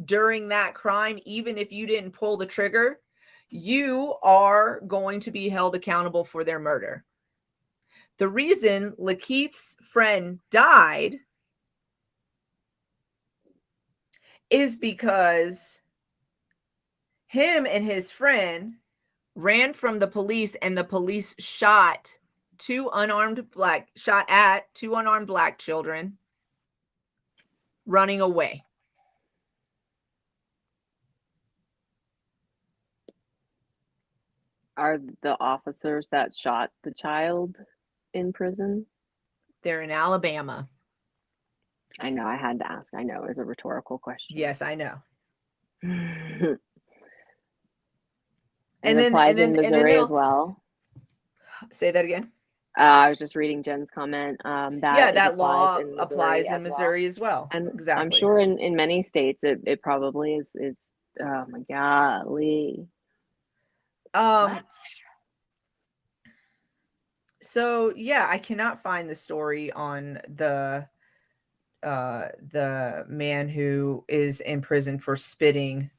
[SPEAKER 1] during that crime, even if you didn't pull the trigger, you are going to be held accountable for their murder. The reason Lakeith's friend died is because him and his friend ran from the police, and the police shot at two unarmed black children running away.
[SPEAKER 2] Are the officers that shot the child in prison?
[SPEAKER 1] They're in Alabama.
[SPEAKER 2] I know, I had to ask. I know, it's a rhetorical question.
[SPEAKER 1] Yes, I know.
[SPEAKER 2] And
[SPEAKER 1] And
[SPEAKER 2] it
[SPEAKER 1] then-
[SPEAKER 2] applies
[SPEAKER 1] and then-
[SPEAKER 2] in
[SPEAKER 1] and then
[SPEAKER 2] Missouri
[SPEAKER 1] they'll-
[SPEAKER 2] as well.
[SPEAKER 1] Say that again.
[SPEAKER 2] I was just reading Jen's comment.
[SPEAKER 1] That law
[SPEAKER 2] in
[SPEAKER 1] applies in Missouri as well.
[SPEAKER 2] And
[SPEAKER 1] exactly.
[SPEAKER 2] I'm sure in many states it probably is. Oh my golly. What?
[SPEAKER 1] So yeah, I cannot find the story on the man who is in prison for spitting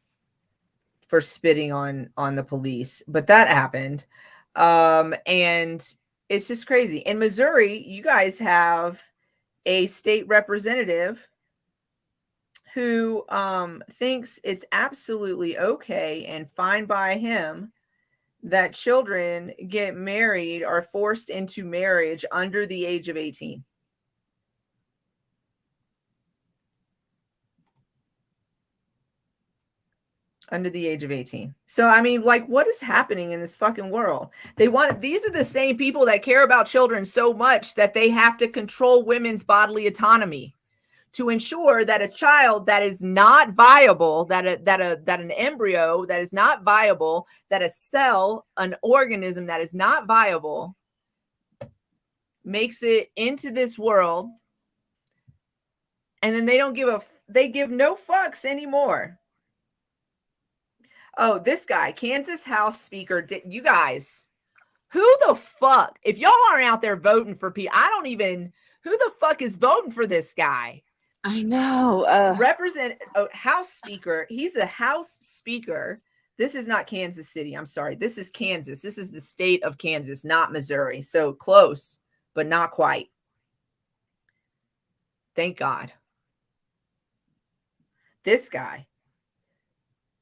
[SPEAKER 1] on the police, but that happened. And it's just crazy. In Missouri, you guys have a state representative who thinks it's absolutely okay and fine by him that children get married or forced into marriage under the age of 18. Under the age of 18. So, I mean, like, what is happening in this fucking world? These are the same people that care about children so much that they have to control women's bodily autonomy to ensure that a child that is not viable, that an embryo that is not viable, that a cell, an organism that is not viable, makes it into this world, and then they give no fucks anymore. Oh, this guy, Kansas House Speaker. You guys, who the fuck? If y'all aren't out there voting for people, who the fuck is voting for this guy?
[SPEAKER 2] I know.
[SPEAKER 1] House Speaker. He's a House Speaker. This is not Kansas City. I'm sorry. This is Kansas. This is the state of Kansas, not Missouri. So close, but not quite. Thank God. This guy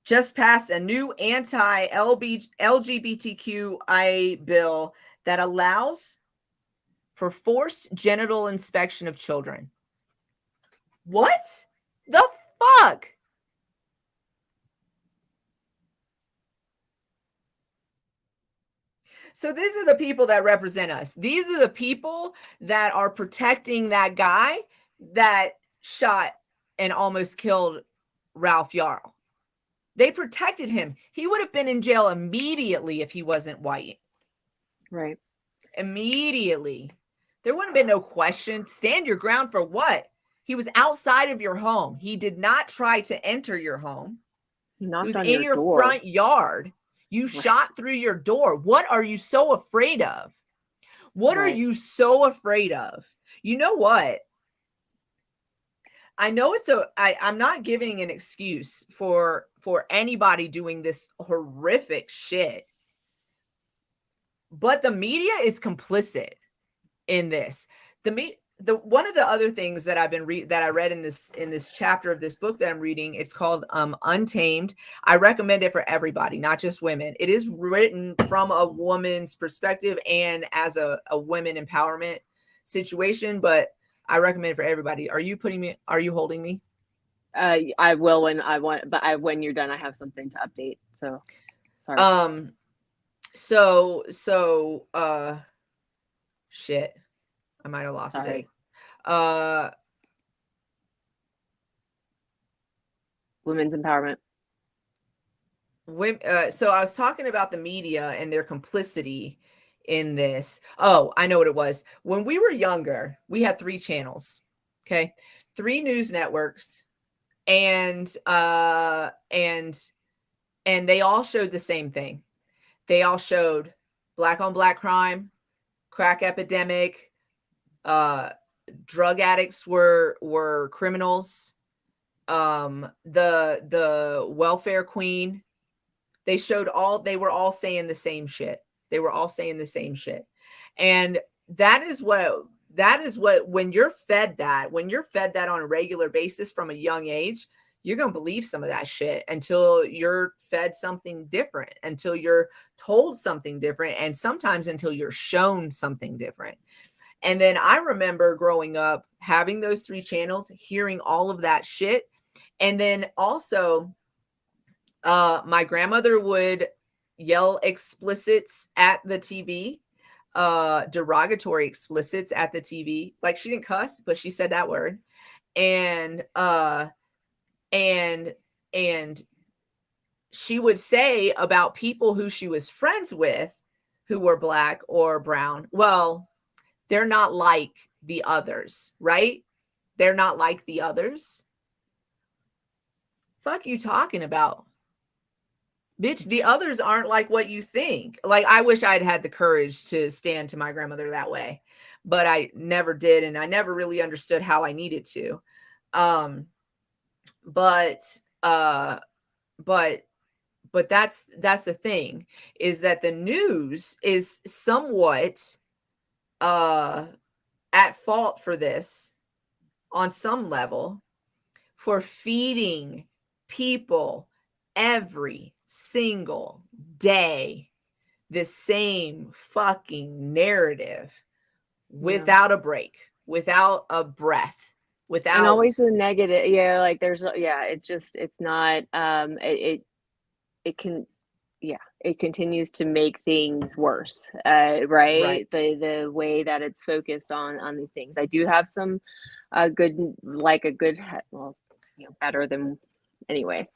[SPEAKER 1] just passed a new anti-LGBTQI bill that allows for forced genital inspection of children. What the fuck? So these are the people that represent us. These are the people that are protecting that guy that shot and almost killed Ralph Yarl. They protected him. He would have been in jail immediately if he wasn't white.
[SPEAKER 2] Right.
[SPEAKER 1] Immediately. There wouldn't have been no question. Stand your ground for what? He was outside of your home. He did not try to enter your home.
[SPEAKER 2] He knocked
[SPEAKER 1] was
[SPEAKER 2] on
[SPEAKER 1] in your
[SPEAKER 2] door.
[SPEAKER 1] front yard. You shot through your door. What are you so afraid of? What are you so afraid of? You know what? I know I'm not giving an excuse for anybody doing this horrific shit. But the media is complicit in this. The one of the other things that I've been that I read in this chapter of this book that I'm reading, it's called Untamed. I recommend it for everybody, not just women. It is written from a woman's perspective and as a women empowerment situation, but I recommend it for everybody. Are you holding me?
[SPEAKER 2] I will when I want, but when you're done, I have something to update. So sorry.
[SPEAKER 1] Shit. I might have lost
[SPEAKER 2] Sorry.
[SPEAKER 1] it.
[SPEAKER 2] Women's empowerment.
[SPEAKER 1] So I was talking about the media and their complicity in this. Oh, I know what it was. When we were younger, we had 3 channels. Okay. 3 news networks, and they all showed the same thing. They all showed black on black crime, crack epidemic, drug addicts were criminals, the welfare queen. They were all saying the same shit. They were all saying the same shit. And that is what when you're fed that on a regular basis from a young age, you're going to believe some of that shit until you're fed something different, until you're told something different, and sometimes until you're shown something different. And then I remember growing up having those 3 channels, hearing all of that shit. And then also, my grandmother would yell explicits at the TV, derogatory explicits at the TV. Like, she didn't cuss, but she said that word. And she would say about people who she was friends with who were black or brown, well, they're not like the others, right? They're not like the others. Fuck you talking about? Bitch, the others aren't like what you think. Like, I wish I'd had the courage to stand to my grandmother that way, but I never did, and I never really understood how I needed to. But that's the thing, is that the news is somewhat at fault for this on some level, for feeding people every single day the same fucking narrative without a break, without a breath, without,
[SPEAKER 2] and always the negative. Yeah, like it's just, it's not it continues to make things worse, right? The way that it's focused on these things. I do have some well, better than, anyway.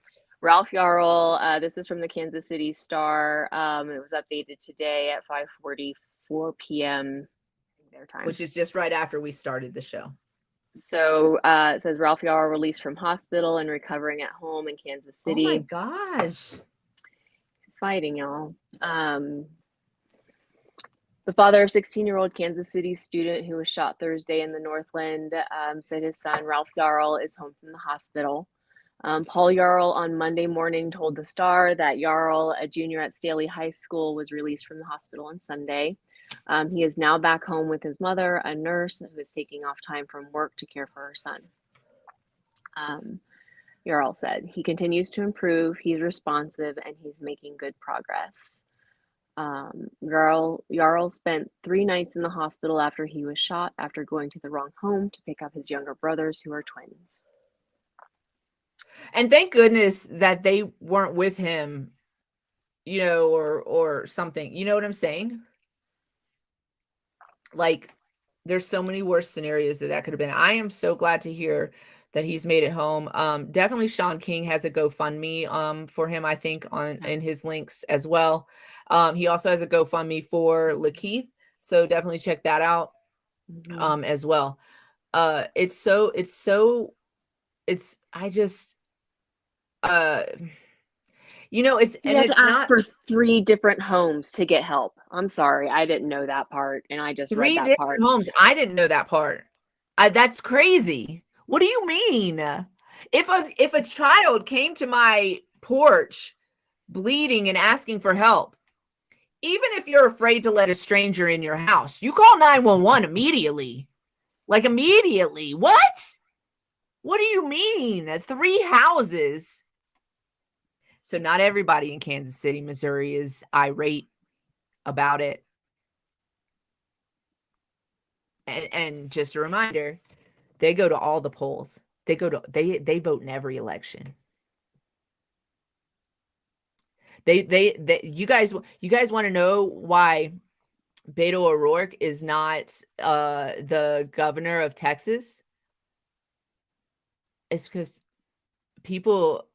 [SPEAKER 2] Ralph Yarl, this is from the Kansas City Star. It was updated today at 5:44 p.m. their time,
[SPEAKER 1] which is just right after we started the show.
[SPEAKER 2] So it says Ralph Yarl released from hospital and recovering at home in Kansas City.
[SPEAKER 1] Oh my gosh.
[SPEAKER 2] He's fighting, y'all. The father of 16-year-old Kansas City student who was shot Thursday in the Northland said his son, Ralph Yarl, is home from the hospital. Paul Yarl on Monday morning told the Star that Yarl, a junior at Staley High School, was released from the hospital on Sunday. He is now back home with his mother, a nurse who is taking off time from work to care for her son. Yarl said he continues to improve, he's responsive, and he's making good progress. Yarl spent 3 nights in the hospital after he was shot, after going to the wrong home to pick up his younger brothers, who are twins.
[SPEAKER 1] And thank goodness that they weren't with him, or something. You know what I'm saying? Like, there's so many worse scenarios that could have been. I am so glad to hear that he's made it home. Definitely Sean King has a GoFundMe for him, I think, in his links as well. He also has a GoFundMe for Lakeith, so definitely check that out as well. You know, it's
[SPEAKER 2] You
[SPEAKER 1] and
[SPEAKER 2] have to
[SPEAKER 1] it's
[SPEAKER 2] ask
[SPEAKER 1] not
[SPEAKER 2] for 3 different homes to get help. I'm sorry, I didn't know that part, and I just read
[SPEAKER 1] 3
[SPEAKER 2] that
[SPEAKER 1] different
[SPEAKER 2] part.
[SPEAKER 1] homes. I didn't know that part. That's crazy. What do you mean? If a child came to my porch bleeding and asking for help, even if you're afraid to let a stranger in your house, you call 911 immediately. Like immediately. What? What do you mean? 3 houses. So not everybody in Kansas City, Missouri is irate about it. And just a reminder, they go to all the polls. They vote in every election. They you guys want to know why Beto O'Rourke is not the governor of Texas? It's because people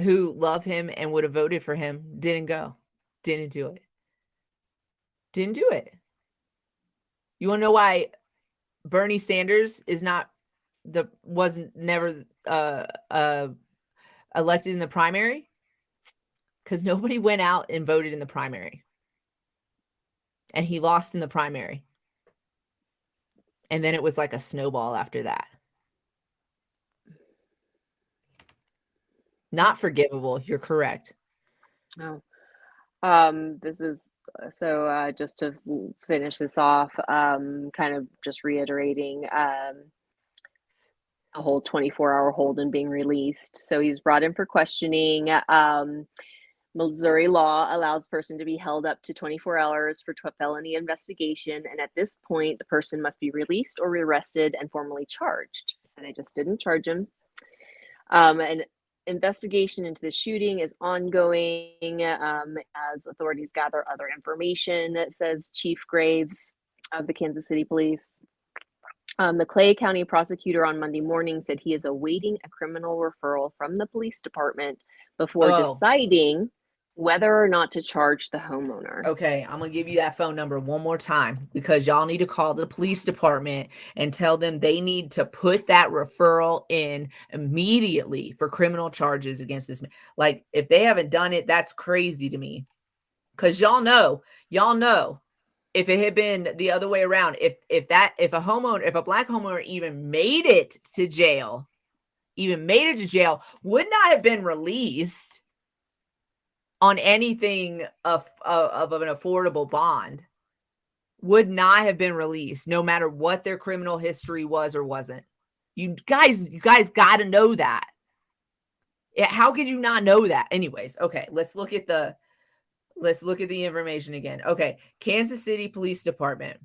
[SPEAKER 1] who love him and would have voted for him didn't go. Didn't do it. Didn't do it. You want to know why Bernie Sanders is not wasn't never elected in the primary? Because nobody went out and voted in the primary. And he lost in the primary. And then it was like a snowball after that. Not forgivable. You're correct.
[SPEAKER 2] Oh. This is so just to finish this off, kind of just reiterating a whole 24-hour hold and being released. So he's brought in for questioning. Missouri law allows a person to be held up to 24 hours for felony investigation. And at this point, the person must be released or arrested and formally charged. So they just didn't charge him. An investigation into the shooting is ongoing as authorities gather other information, says Chief Graves of the Kansas City Police. The Clay County prosecutor on Monday morning said he is awaiting a criminal referral from the police department before deciding whether or not to charge the homeowner.
[SPEAKER 1] Okay, I'm going to give you that phone number one more time because y'all need to call the police department and tell them they need to put that referral in immediately for criminal charges against this man. Like, if they haven't done it, that's crazy to me. Because y'all know, if it had been the other way around, if a black homeowner even made it to jail, would not have been released on anything of an affordable bond, would not have been released, no matter what their criminal history was or wasn't. You guys got to know that. How could you not know that? Anyways, okay, let's look at the information again. Okay, Kansas City Police Department,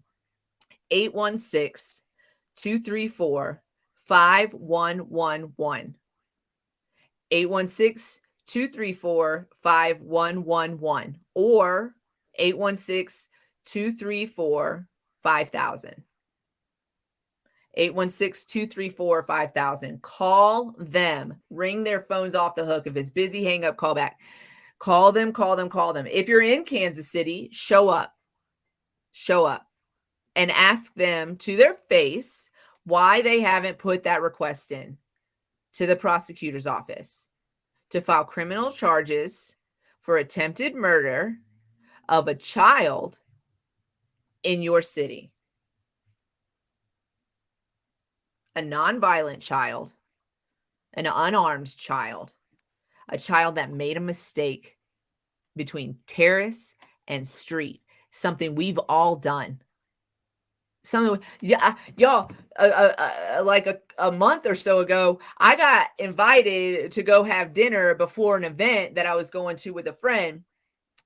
[SPEAKER 1] 816-234-5111. 816-234-5111 or 816-234-5000. 816-234-5000. Call them. Ring their phones off the hook. If it's busy, hang up, call back. Call them. If you're in Kansas City, show up and ask them to their face why they haven't put that request in to the prosecutor's office to file criminal charges for attempted murder of a child in your city. A nonviolent child, an unarmed child, a child that made a mistake between terrace and street, something we've all done. Y'all, like a month or so ago, I got invited to go have dinner before an event that I was going to with a friend.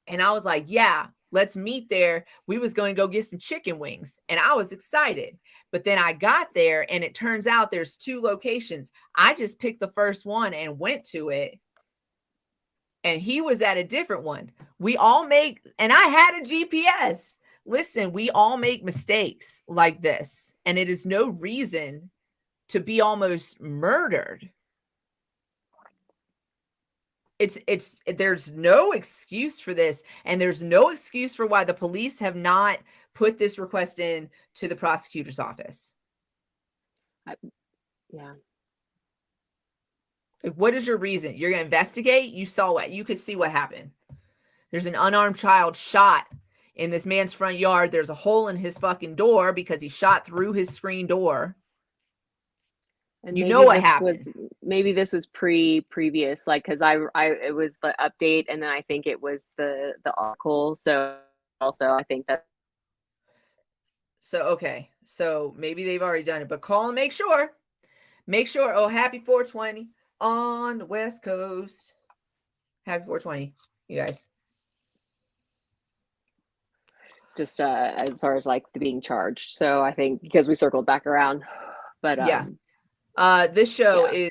[SPEAKER 1] And I was like, yeah, let's meet there. We was going to go get some chicken wings. And I was excited. But then I got there and it turns out there's 2 locations. I just picked the first one and went to it. And he was at a different one. And I had a GPS. Listen, we all make mistakes like this, and it is no reason to be almost murdered. There's no excuse for this, and there's no excuse for why the police have not put this request in to the prosecutor's office.
[SPEAKER 2] Yeah.
[SPEAKER 1] Like, what is your reason? You're going to investigate? You saw what? You could see what happened. There's an unarmed child shot in this man's front yard. There's a hole in his fucking door because he shot through his screen door.
[SPEAKER 2] And
[SPEAKER 1] you know what happened.
[SPEAKER 2] Maybe this was previous, like, because it was the update, and then I think it was the article. So also, I think that.
[SPEAKER 1] So okay, so maybe they've already done it, but call and make sure. Make sure. Oh, happy 420 on the West Coast. Happy 420, you guys.
[SPEAKER 2] Just as far as like the being charged. So I think because we circled back around, but
[SPEAKER 1] yeah. This show is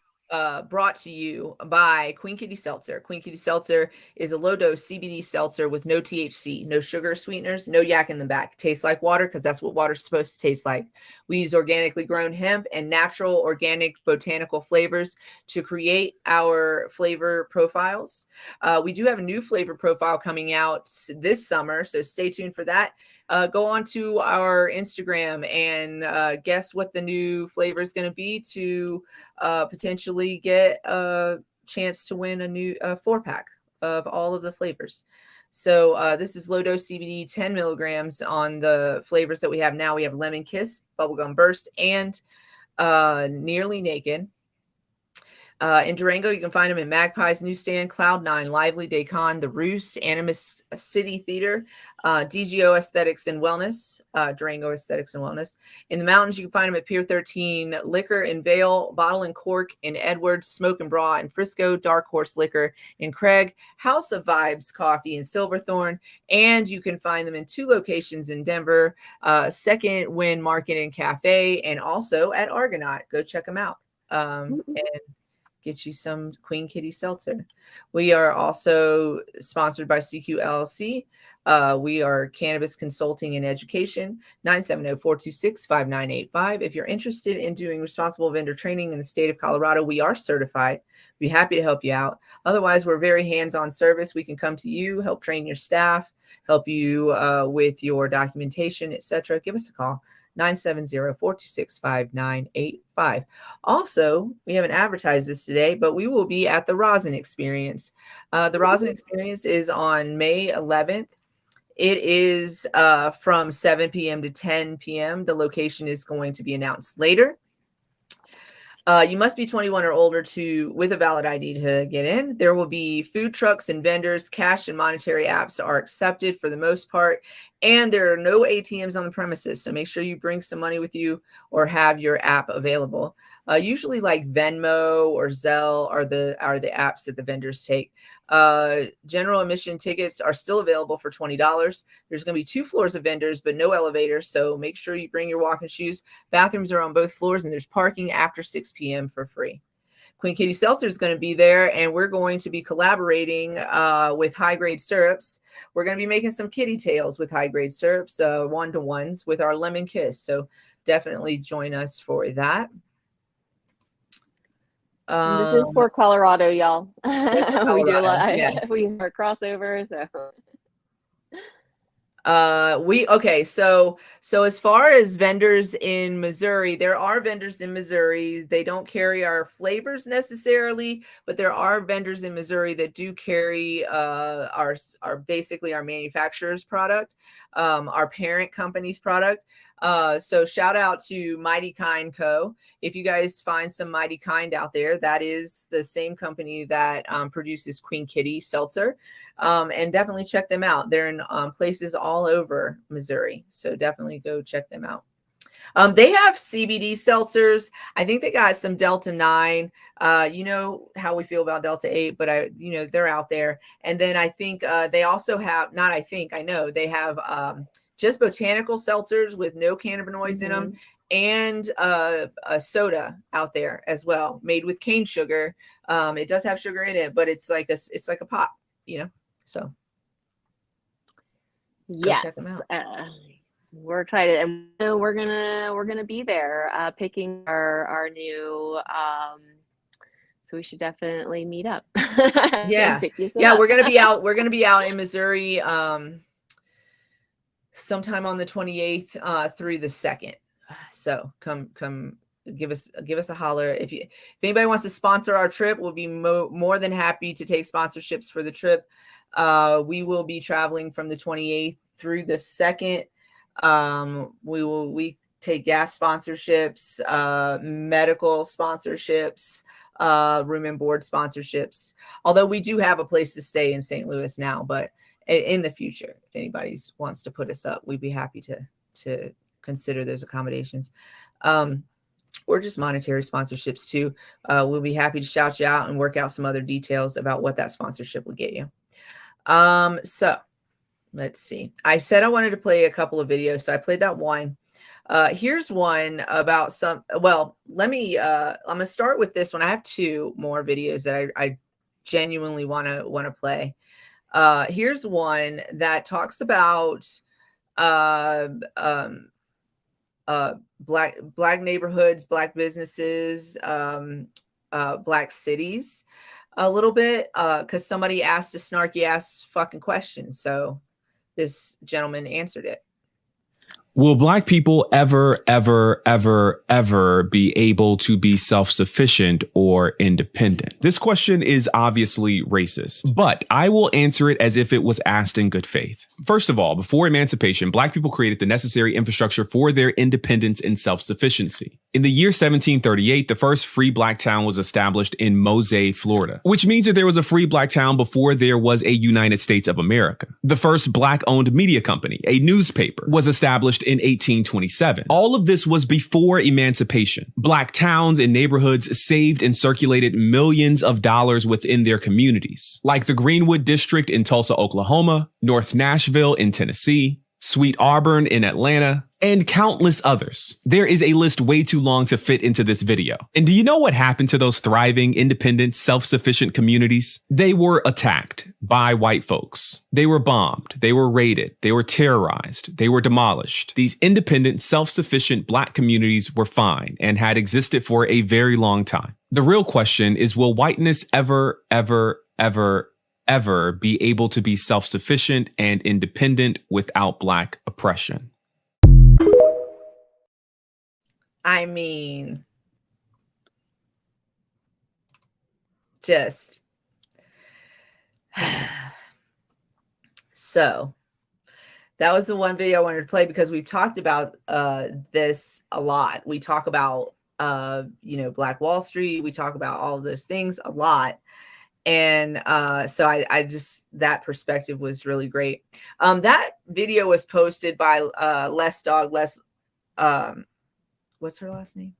[SPEAKER 1] brought to you by Queen Kitty Seltzer. Queen Kitty Seltzer is a low-dose CBD seltzer with no THC, no sugar sweeteners, no yak in the back. Tastes like water because that's what water's supposed to taste like. We use organically grown hemp and natural organic botanical flavors to create our flavor profiles. We do have a new flavor profile coming out this summer, so stay tuned for that. Go on to our Instagram and guess what the new flavor is going to be to potentially get a chance to win a new 4-pack of all of the flavors. So this is low-dose CBD, 10 milligrams on the flavors that we have now. We have Lemon Kiss, Bubblegum Burst, and Nearly Naked. In Durango, you can find them in Magpie's Newsstand, Cloud9, Lively, Daycon, The Roost, Animus City Theater, DGO Aesthetics and Wellness, Durango Aesthetics and Wellness. In the mountains, you can find them at Pier 13, Liquor in Vale, Bottle and Cork in Edwards, Smoke and Bra in Frisco, Dark Horse Liquor in Craig, House of Vibes Coffee in Silverthorne, and you can find them in 2 locations in Denver, Second Wind Market and Cafe, and also at Argonaut. Go check them out. And get you some Queen Kitty Seltzer. We are also sponsored by CQ LLC. We are Cannabis Consulting and Education, 970-426-5985. If you're interested in doing responsible vendor training in the state of Colorado, we are certified. We'd be happy to help you out. Otherwise, we're very hands-on service. We can come to you, help train your staff, help you with your documentation, etc. Give us a call. 970-426-5985. Also, we haven't advertised this today, but we will be at the Rosin Experience. The Rosin Experience is on May 11th. It is from 7 p.m. to 10 p.m. The location is going to be announced later. You must be 21 or older with a valid ID to get in. There will be food trucks and vendors. Cash and monetary apps are accepted for the most part, and there are no ATMs on the premises. So make sure you bring some money with you or have your app available. Usually, like Venmo or Zelle are the apps that the vendors take. General admission tickets are still available for $20. There's going to be 2 floors of vendors, but no elevators. So make sure you bring your walking shoes. Bathrooms are on both floors, and there's parking after 6 p.m. for free. Queen Kitty Seltzer is going to be there, and we're going to be collaborating with High Grade Syrups. We're going to be making some kitty tails with High Grade Syrups, 1-to-1s with our Lemon Kiss. So definitely join us for that.
[SPEAKER 2] This is for Colorado, y'all.
[SPEAKER 1] Colorado,
[SPEAKER 2] we do a lot.
[SPEAKER 1] yes.
[SPEAKER 2] We are crossovers.
[SPEAKER 1] So as far as vendors in Missouri, there are vendors in Missouri. They don't carry our flavors necessarily, but there are vendors in Missouri that do carry our basically our manufacturer's product, our parent company's product. So shout out to Mighty Kind Co. If you guys find some Mighty Kind out there, that is the same company that produces Queen Kitty Seltzer. And definitely check them out. They're in places all over Missouri. So definitely go check them out. They have CBD seltzers. I think they got some Delta 9. You know how we feel about Delta 8, but they're out there. And then I think they also have, I know they have just botanical seltzers with no cannabinoids in them, and a soda out there as well, made with cane sugar. It does have sugar in it, but it's like a pop, So
[SPEAKER 2] yes,
[SPEAKER 1] check them out.
[SPEAKER 2] We're excited, and we're gonna be there picking our new. So we should definitely meet up.
[SPEAKER 1] Yeah, we're gonna be out. We're gonna be out in Missouri sometime on the 28th through the 2nd. So come give us a holler. If anybody wants to sponsor our trip, we'll be more than happy to take sponsorships for the trip. We will be traveling from the 28th through the 2nd. We take gas sponsorships, medical sponsorships, room and board sponsorships. Although we do have a place to stay in St. Louis now, but in the future, if anybody wants to put us up, we'd be happy to consider those accommodations. Or just monetary sponsorships too. We'll be happy to shout you out and work out some other details about what that sponsorship will get you. So let's see. I said I wanted to play a couple of videos, so I played that one. Here's one about I'm gonna start with this one. I have 2 more videos that I genuinely want to play. Here's one that talks about black neighborhoods, black businesses, black cities a little bit, because somebody asked a snarky ass fucking question. So this gentleman answered it.
[SPEAKER 5] Will Black people ever be able to be self-sufficient or independent? This question is obviously racist, but I will answer it as if it was asked in good faith. First of all, before emancipation, Black people created the necessary infrastructure for their independence and self-sufficiency. In the year 1738, the first free Black town was established in Mosey, Florida, which means that there was a free Black town before there was a United States of America. The first Black-owned media company, a newspaper, was established in 1827. All of this was before emancipation. Black towns and neighborhoods saved and circulated millions of dollars within their communities, like the Greenwood District in Tulsa, Oklahoma, North Nashville in Tennessee, Sweet Auburn in Atlanta, and countless others. There is a list way too long to fit into this video. And do you know what happened to those thriving, independent, self-sufficient communities? They were attacked by white folks. They were bombed. They were raided. They were terrorized. They were demolished. These independent, self-sufficient Black communities were fine and had existed for a very long time. The real question is, will whiteness ever be able to be self-sufficient and independent without Black oppression?
[SPEAKER 1] I mean, just so that was the one video I wanted to play because we've talked about this a lot. We talk about Black Wall Street. We talk about all of those things a lot. And so I just, that perspective was really great. That video was posted by Les, what's her last name?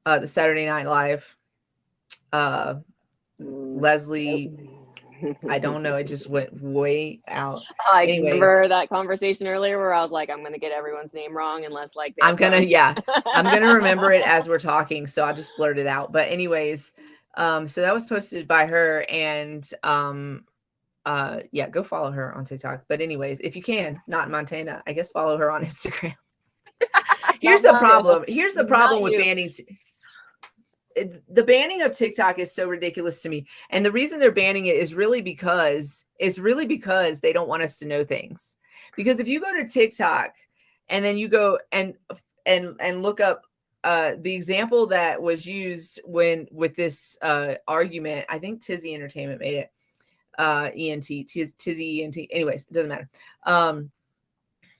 [SPEAKER 1] The Saturday Night Live. Leslie, I don't know. It just went way out.
[SPEAKER 2] I remember that conversation earlier where I was like, I'm going to get everyone's name wrong unless like
[SPEAKER 1] I'm going to remember it as we're talking. So I'll just blurt it out. But anyways, so that was posted by her, and go follow her on TikTok. But anyways, if you can, not Montana, I guess follow her on Instagram. Here's the problem. Here's the problem with banning. The banning of TikTok is so ridiculous to me. And the reason they're banning it is really because they don't want us to know things. Because if you go to TikTok and then you go and look up the example that was used with this argument, I think Tizzy Entertainment made it. Tizzy ENT. Anyways, it doesn't matter.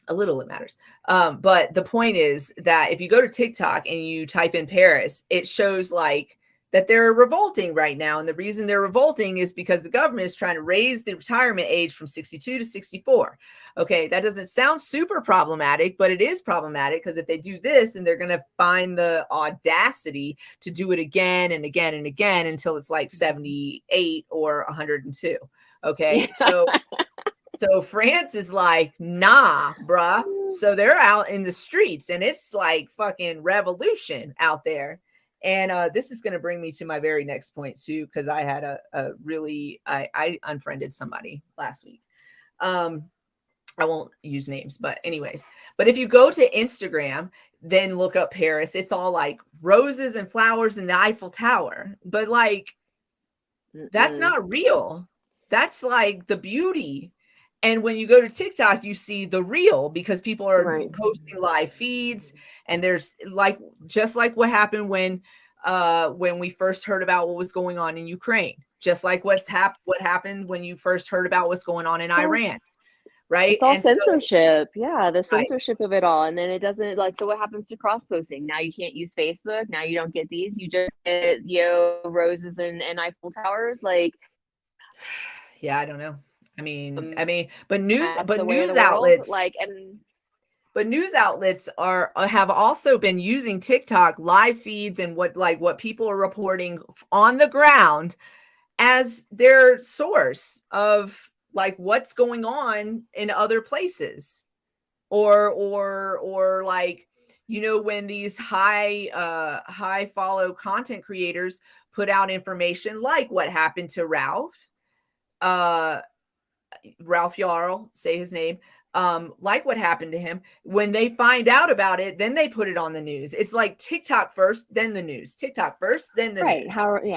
[SPEAKER 1] A little it matters. But the point is that if you go to TikTok and you type in Paris, it shows like that they're revolting right now. And the reason they're revolting is because the government is trying to raise the retirement age from 62 to 64. Okay, that doesn't sound super problematic, but it is problematic because if they do this, then they're going to find the audacity to do it again and again and again until it's like 78 or 102. Okay, so France is like, nah, bruh. So they're out in the streets and it's like fucking revolution out there. And this is going to bring me to my very next point too, because I had I unfriended somebody last week. I won't use names, but anyways. But if you go to Instagram, then look up Paris, it's all like roses and flowers and the Eiffel Tower. But like, that's not real. That's like the beauty. And when you go to TikTok, you see the real, because people are
[SPEAKER 2] Right.
[SPEAKER 1] posting live feeds, and there's like, just like what happened when we first heard about what was going on in Ukraine, just like what happened when you first heard about what's going on in Iran, right?
[SPEAKER 2] It's all
[SPEAKER 1] And so,
[SPEAKER 2] censorship. Yeah, the
[SPEAKER 1] right,
[SPEAKER 2] censorship of it all. And then it doesn't, like, so what happens to cross posting? Now you can't use Facebook. Now you don't get these. You just get, roses and Eiffel Towers. Like,
[SPEAKER 1] yeah, I don't know. I mean, but
[SPEAKER 2] that's the way of
[SPEAKER 1] news
[SPEAKER 2] the world.
[SPEAKER 1] outlets,
[SPEAKER 2] Like, and
[SPEAKER 1] but news outlets have also been using TikTok live feeds and what people are reporting on the ground as their source of like what's going on in other places, or like, when these high follow content creators put out information like what happened to Ralph Yarl, say his name, like what happened to him. When they find out about it, then they put it on the news. It's like TikTok first, then the news. TikTok first, then the
[SPEAKER 2] right.
[SPEAKER 1] news.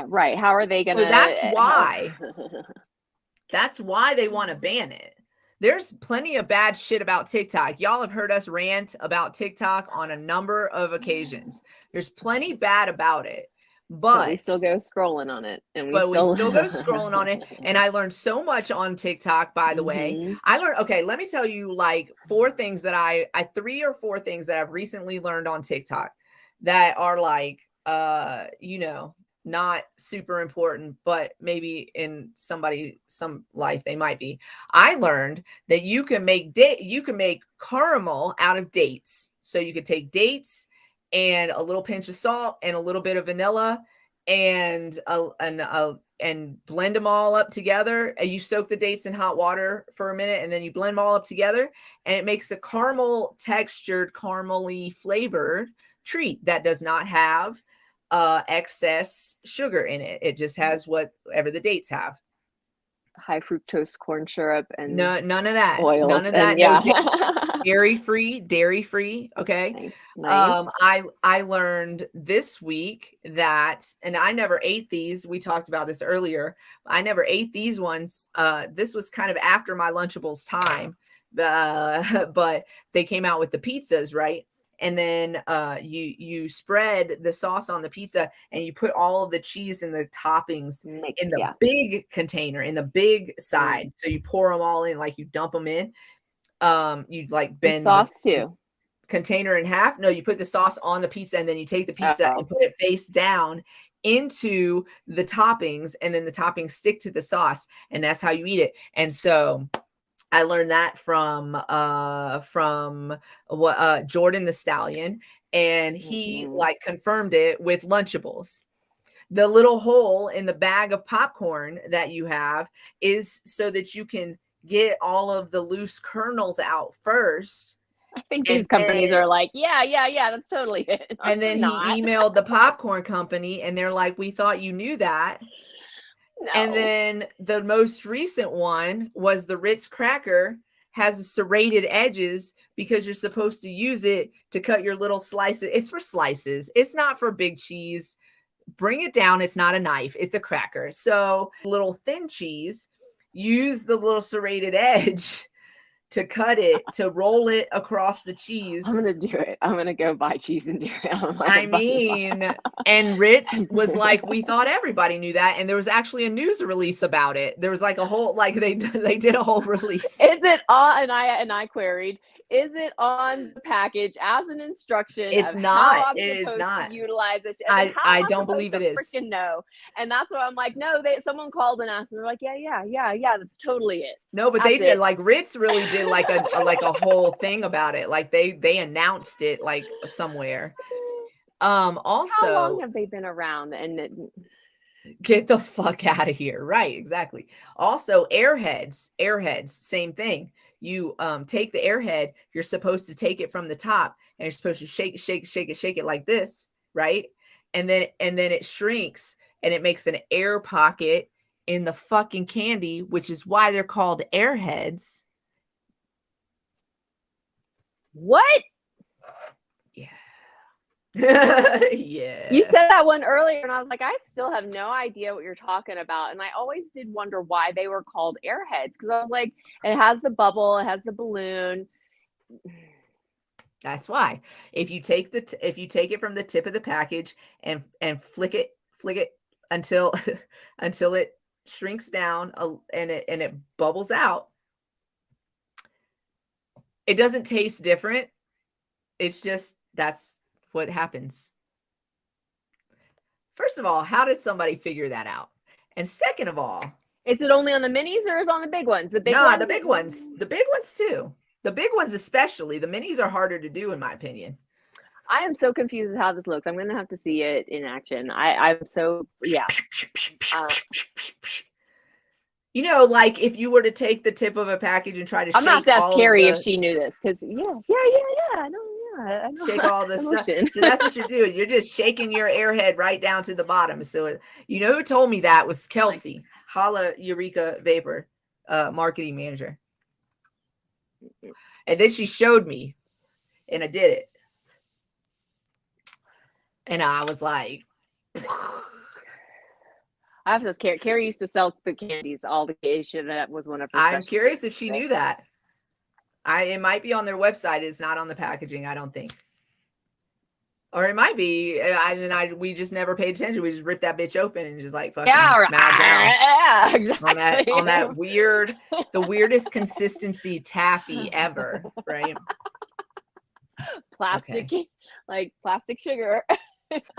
[SPEAKER 2] Right. How are they
[SPEAKER 1] So
[SPEAKER 2] gonna
[SPEAKER 1] that's why they want to ban it. There's plenty of bad shit about TikTok. Y'all have heard us rant about TikTok on a number of occasions. There's plenty bad about it.
[SPEAKER 2] But we still go scrolling on it, and we
[SPEAKER 1] still go scrolling on it. And I learned so much on TikTok, by the way. I learned, okay, let me tell you like three or four things that I've recently learned on TikTok that are like, not super important, but maybe in some life they might be. I learned that you can make caramel out of dates. So you could take dates and a little pinch of salt and a little bit of vanilla and blend them all up together. And you soak the dates in hot water for a minute, and then you blend them all up together, and it makes a caramel textured, caramely flavored treat that does not have excess sugar in it. It just has whatever the dates have.
[SPEAKER 2] High fructose corn syrup and
[SPEAKER 1] none of that.
[SPEAKER 2] Oils,
[SPEAKER 1] none of that.
[SPEAKER 2] and, yeah.
[SPEAKER 1] No, dairy free. Okay.
[SPEAKER 2] Nice.
[SPEAKER 1] I learned this week that, and I never ate these. We talked about this earlier. I never ate these ones. This was kind of after my Lunchables time, but they came out with the pizzas, right? And then you spread the sauce on the pizza, and you put all of the cheese and the toppings in the big container, in the big side. So you pour them all in, like you dump them in. You like bend
[SPEAKER 2] the sauce too.
[SPEAKER 1] Container in half. No, you put the sauce on the pizza, and then you take the pizza and put it face down into the toppings, and then the toppings stick to the sauce, and that's how you eat it. And so I learned that from Jordan the Stallion, and he like confirmed it with Lunchables. The little hole in the bag of popcorn that you have is so that you can get all of the loose kernels out first.
[SPEAKER 2] I think these companies are like, yeah, that's totally it.
[SPEAKER 1] And then he emailed the popcorn company, and they're like, we thought you knew that. No. And then the most recent one was the Ritz cracker has serrated edges because you're supposed to use it to cut your little slices. It's for slices. It's not for big cheese. Bring it down. It's not a knife. It's a cracker. So little thin cheese, use the little serrated edge to cut it, to roll it across the cheese.
[SPEAKER 2] I'm going to do it. I'm going to go buy cheese and do
[SPEAKER 1] it. And Ritz was like, we thought everybody knew that. And there was actually a news release about it. There was like a whole, like they did a whole release.
[SPEAKER 2] Is it on, and I queried, is it on the package as an instruction?
[SPEAKER 1] It's not. It is not.
[SPEAKER 2] To utilize it.
[SPEAKER 1] I don't believe it is.
[SPEAKER 2] Freaking no. And that's why I'm like, no. Someone called and asked, and they're like, yeah. That's totally it.
[SPEAKER 1] No, but they did. Like Ritz really did like a whole thing about it. Like they announced it like somewhere. Also,
[SPEAKER 2] how long have they been around? And
[SPEAKER 1] get the fuck out of here. Right, exactly. Also, airheads, same thing. You take the airhead, you're supposed to take it from the top, and you're supposed to shake it like this, right? And then it shrinks, and it makes an air pocket in the fucking candy, which is why they're called airheads.
[SPEAKER 2] What?
[SPEAKER 1] Yeah. Yeah.
[SPEAKER 2] You said that one earlier, and I was like, I still have no idea what you're talking about. And I always did wonder why they were called airheads, because I was like, it has the bubble, it has the balloon.
[SPEAKER 1] That's why. If you take it from the tip of the package and flick it until until it shrinks down and it bubbles out, it doesn't taste different. It's just that's what happens. First of all, how did somebody figure that out? And second of all,
[SPEAKER 2] is it only on the minis or is it on the big ones? The big
[SPEAKER 1] ones? The big ones too. The big ones especially. The minis are harder to do, in my opinion.
[SPEAKER 2] I am so confused with how this looks. I'm going to have to see it in action. I'm so, yeah.
[SPEAKER 1] You know, like if you were to take the tip of a package and try to
[SPEAKER 2] I'm
[SPEAKER 1] shake
[SPEAKER 2] going to have to ask
[SPEAKER 1] all
[SPEAKER 2] Carrie
[SPEAKER 1] of
[SPEAKER 2] if she knew this, because I know.
[SPEAKER 1] shake all the stuff. So that's what you're doing. You're just shaking your airhead right down to the bottom. So you know who told me that was Kelsey, Holla Eureka Vapor, marketing manager. And then she showed me, and I did it. And I was like,
[SPEAKER 2] I have to. Carrie used to sell the candies, all the Geisha. That was one of her.
[SPEAKER 1] I'm curious if she knew that. It might be on their website. It's not on the packaging, I don't think. Or it might be. We just never paid attention. We just ripped that bitch open and just like fucking
[SPEAKER 2] yeah, exactly.
[SPEAKER 1] on that the weirdest consistency taffy ever, right?
[SPEAKER 2] Plastic, okay. Like plastic sugar.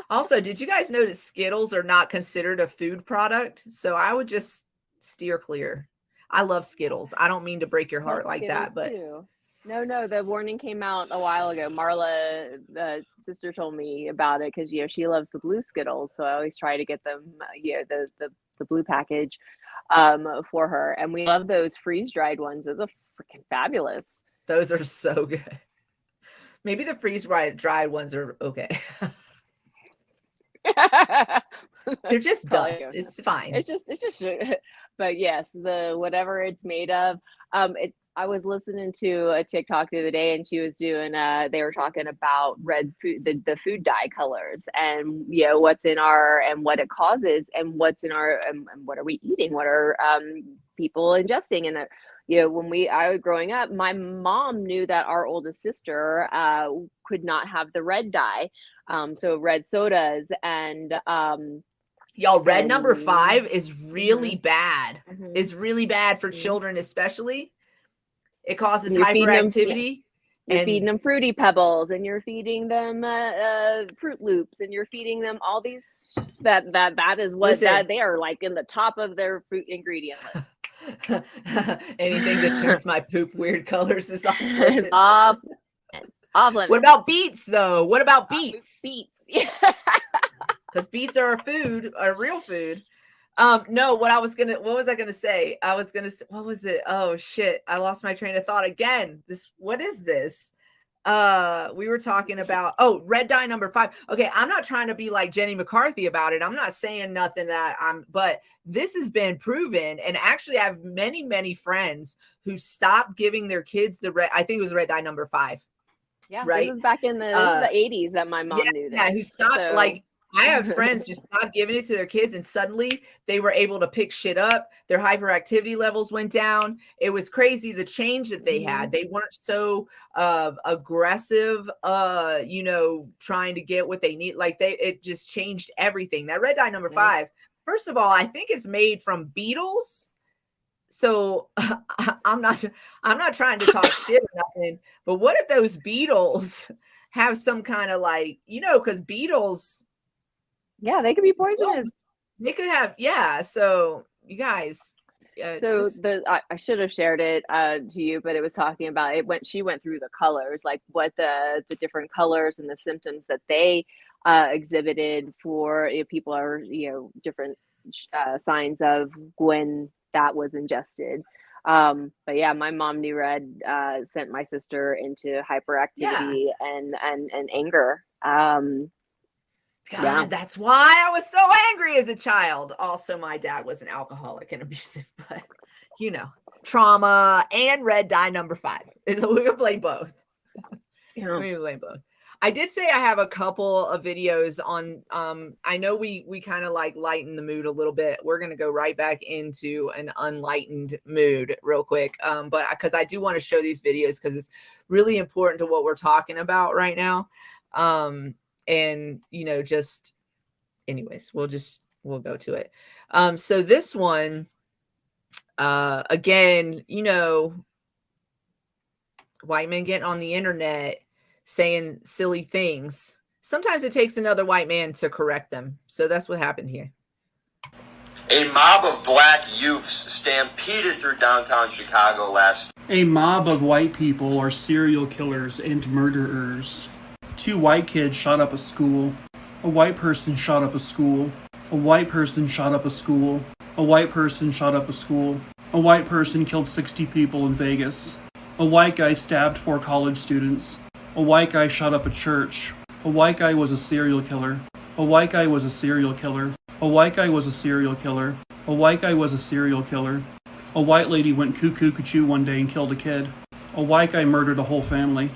[SPEAKER 1] Also, did you guys notice Skittles are not considered a food product? So I would just steer clear. I love Skittles. I don't mean to break your heart like
[SPEAKER 2] Skittles
[SPEAKER 1] that, but
[SPEAKER 2] too. No, the warning came out a while ago. Marla, the sister, told me about it because she loves the blue Skittles, so I always try to get them, the blue package, for her. And we love those freeze dried ones. Those are freaking fabulous.
[SPEAKER 1] Those are so good. Maybe the freeze dried ones are okay. They're just dust. It's fine.
[SPEAKER 2] It's just but yes, the whatever it's made of. I was listening to a TikTok the other day, and she was doing they were talking about red food, the food dye colors, and what's in our, and what it causes, and what's in our, and what are we eating, what are people ingesting. And when I was growing up, my mom knew that our oldest sister could not have the red dye, so red sodas, and
[SPEAKER 1] y'all, red number 5 is really bad. It's really bad for children, especially. It causes hyperactivity.
[SPEAKER 2] You're feeding them Fruity Pebbles, and you're feeding them Fruit Loops, and you're feeding them all these that is what they are like in the top of their fruit ingredient list.
[SPEAKER 1] Anything that turns my poop weird colors is off limits.
[SPEAKER 2] Off limits.
[SPEAKER 1] What about beets though? What about beets?
[SPEAKER 2] Beets.
[SPEAKER 1] Because beets are a real food. No, what was I gonna say? What was it? Oh shit, I lost my train of thought again. What is this? We were talking about, red dye number 5. Okay, I'm not trying to be like Jenny McCarthy about it. I'm not saying nothing but this has been proven. And actually I have many, many friends who stopped giving their kids I think it was red dye number 5.
[SPEAKER 2] Yeah,
[SPEAKER 1] right.
[SPEAKER 2] This was back in the 80s that my mom knew this.
[SPEAKER 1] Yeah, who stopped I have friends who stopped giving it to their kids, and suddenly they were able to pick shit up. Their hyperactivity levels went down. It was crazy, the change that they had. They weren't so aggressive, trying to get what they need. Like it just changed everything. That red dye number 5, first of all, I think it's made from beetles. So I'm not trying to talk shit or nothing, but what if those beetles have some kind of because beetles,
[SPEAKER 2] they could be poisonous.
[SPEAKER 1] They could have, so you guys,
[SPEAKER 2] I should have shared it to you, but it was talking about she went through the colors, like what the different colors and the symptoms that they exhibited for people are different signs of when that was ingested. But yeah, my mom knew red sent my sister into hyperactivity and anger.
[SPEAKER 1] God, that's why I was so angry as a child. Also, my dad was an alcoholic and abusive, but trauma and red dye number 5. So we can blame both. We can blame both. I did say I have a couple of videos on, I know we kind of like lighten the mood a little bit. We're going to go right back into an unlightened mood real quick. But because I do want to show these videos because it's really important to what we're talking about right now. And just anyways, we'll go to it. So this one, again, white men getting on the internet saying silly things. Sometimes it takes another white man to correct them. So that's what happened here.
[SPEAKER 6] A mob of black youths stampeded through downtown Chicago last.
[SPEAKER 7] A mob of white people are serial killers and murderers. 2 white kids shot up a school. A white person shot up a school. A white person shot up a school. A white person shot up a school. A white person killed 60 people in Vegas. A white guy stabbed 4 college students. A white guy shot up a church. A white guy was a serial killer. A white guy was a serial killer. A white guy was a serial killer. A white guy was a serial killer. A white lady went cuckoo one day and killed a kid. A white guy murdered a whole family.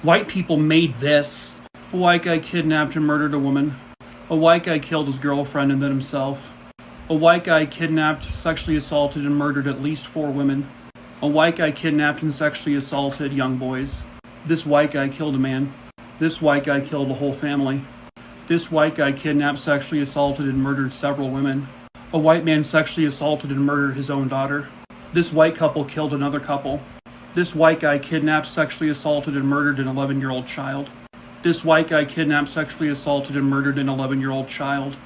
[SPEAKER 7] White people made this. A white guy kidnapped and murdered a woman. A white guy killed his girlfriend and then himself. A white guy kidnapped, sexually assaulted, and murdered at least 4 women. A white guy kidnapped and sexually assaulted young boys. This white guy killed a man. This white guy killed a whole family. This white guy kidnapped, sexually assaulted, and murdered several women. A white man sexually assaulted and murdered his own daughter. This white couple killed another couple. This white guy kidnapped, sexually assaulted, and murdered an 11-year-old child. This white guy kidnapped, sexually assaulted, and murdered an 11-year-old child.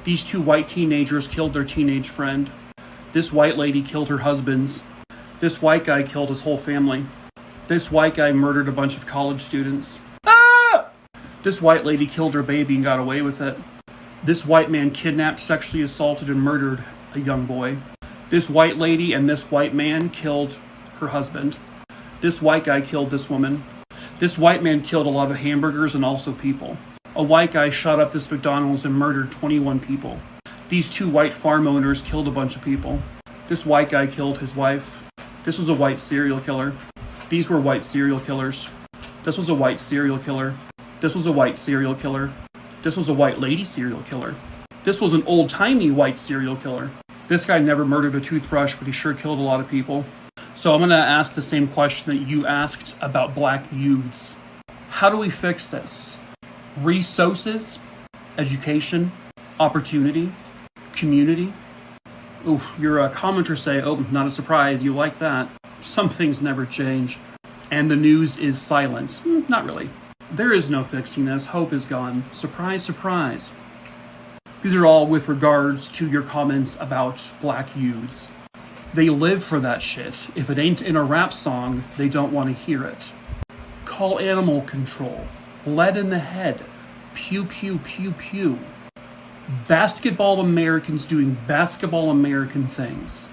[SPEAKER 7] These 2 white teenagers killed their teenage friend. This white lady killed her husbands. This white guy killed his whole family. This white guy murdered a bunch of college students. This white lady killed her baby and got away with it. This white man kidnapped, sexually assaulted, and murdered a young boy. This white lady and this white man killed her husband. This white guy killed this woman. This white man killed a lot of hamburgers and also people. A white guy shot up this McDonald's and murdered 21 people. These 2 white farm owners killed a bunch of people. This white guy killed his wife. This was a white serial killer. These were white serial killers. This was a white serial killer. This was a white serial killer. This was a white lady serial killer. This was an old-timey white serial killer. This guy never murdered a toothbrush, but he sure killed a lot of people. So I'm going to ask the same question that you asked about black youths. How do we fix this? Resources, education, opportunity, community. Ooh, your commenters say, oh, not a surprise, you like that. Some things never change. And the news is silence. Not really. There is no fixing this. Hope is gone. Surprise, surprise. These are all with regards to your comments about black youths. They live for that shit. If it ain't in a rap song, they don't want to hear it. Call animal control. Lead in the head. Pew, pew, pew, pew. Basketball Americans doing basketball American things.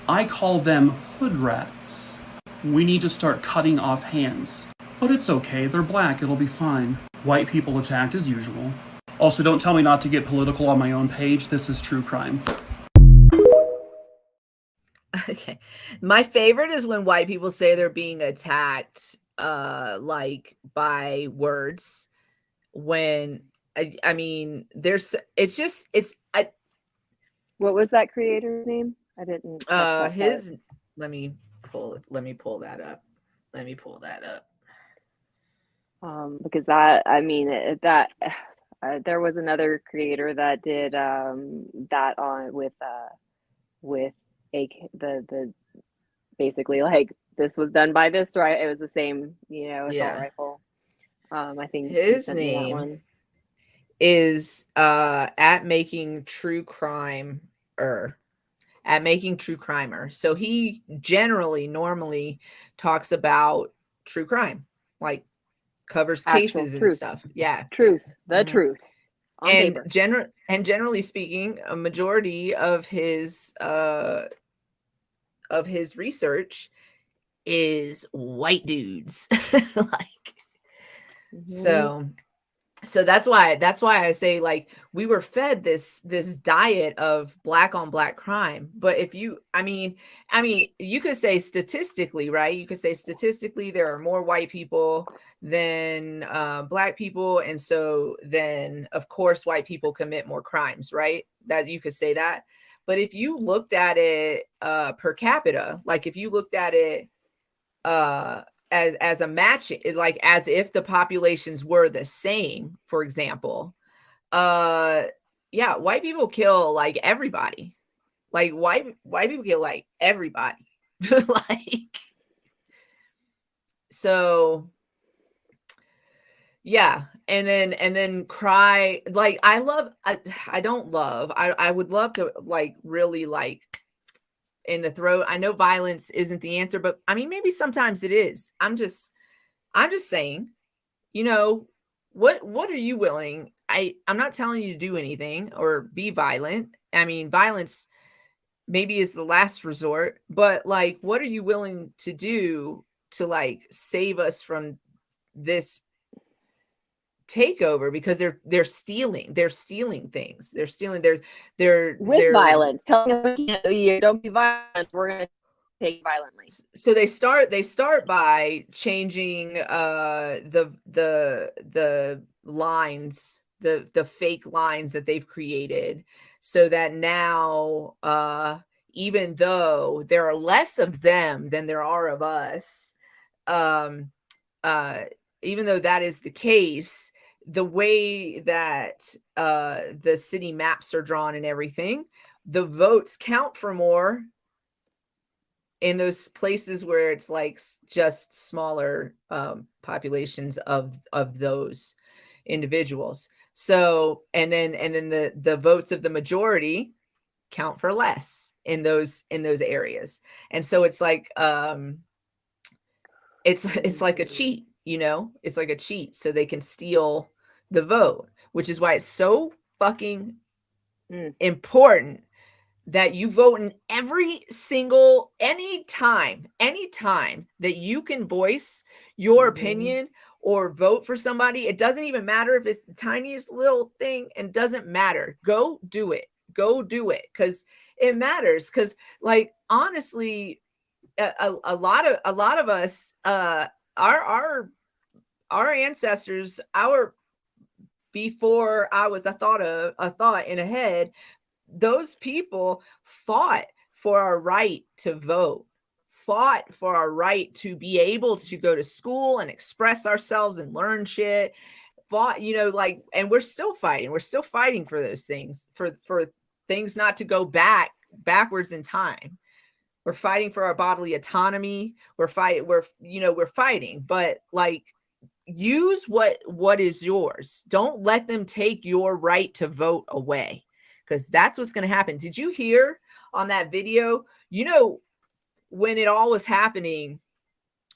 [SPEAKER 7] I call them hood rats. We need to start cutting off hands. But it's okay, they're black, it'll be fine. White people attacked as usual. Also, don't tell me not to get political on my own page. This is true crime.
[SPEAKER 1] Okay. My favorite is when white people say they're being attacked like by words. When I mean there's
[SPEAKER 2] What was that creator's name? I didn't
[SPEAKER 1] his let me pull that up.
[SPEAKER 2] Because there was another creator that did that on with the basically like this was done by this, right? It was the same, assault rifle. I think
[SPEAKER 1] his name is at making true crime So he normally talks about true crime, like covers cases and stuff. Yeah.
[SPEAKER 2] Truth. Truth. On
[SPEAKER 1] and
[SPEAKER 2] paper.
[SPEAKER 1] Generally speaking, a majority of his research is white dudes. So So that's why I say, like, we were fed this diet of black on black crime. But if you, I mean you could say statistically, right? You could say statistically there are more white people than black people, and so then of course white people commit more crimes, right? That you could say that. But if you looked at it per capita, like if you looked at it uh as a match, like as if the populations were the same, for example, uh yeah, white people kill like everybody. Like white people kill like everybody. Like, so yeah. And then cry, like I don't love, I would love to like really like in the throat. I know violence isn't the answer, but I mean maybe sometimes it is. I'm just saying, you know, what are you willing? I'm not telling you to do anything or be violent. I mean, violence maybe is the last resort, but like what are you willing to do to like save us from this takeover? Because they're stealing things.
[SPEAKER 2] With
[SPEAKER 1] They're
[SPEAKER 2] violence, telling them you don't be violent, we're going to take violently.
[SPEAKER 1] So they start by changing the lines, the fake lines that they've created, so that now even though there are less of them than there are of us, um uh even though that is the case, the way that the city maps are drawn and everything, the votes count for more in those places where it's like just smaller populations of those individuals. So and then the votes of the majority count for less in those areas. And so it's like it's like a cheat, it's like a cheat, so they can steal the vote, which is why it's so fucking important that you vote in anytime that you can voice your opinion or vote for somebody. It doesn't even matter if it's the tiniest little thing, and doesn't matter. Go do it. Because it matters. Because like honestly, a lot of us, our ancestors, before I was a thought in a head, those people fought for our right to vote, fought for our right to be able to go to school and express ourselves and learn shit, fought, like, and we're still fighting for those things, for things not to go backwards in time. We're fighting for our bodily autonomy. We're fighting, but like, use what is yours. Don't let them take your right to vote away, because that's what's going to happen. Did you hear on that video, when it all was happening,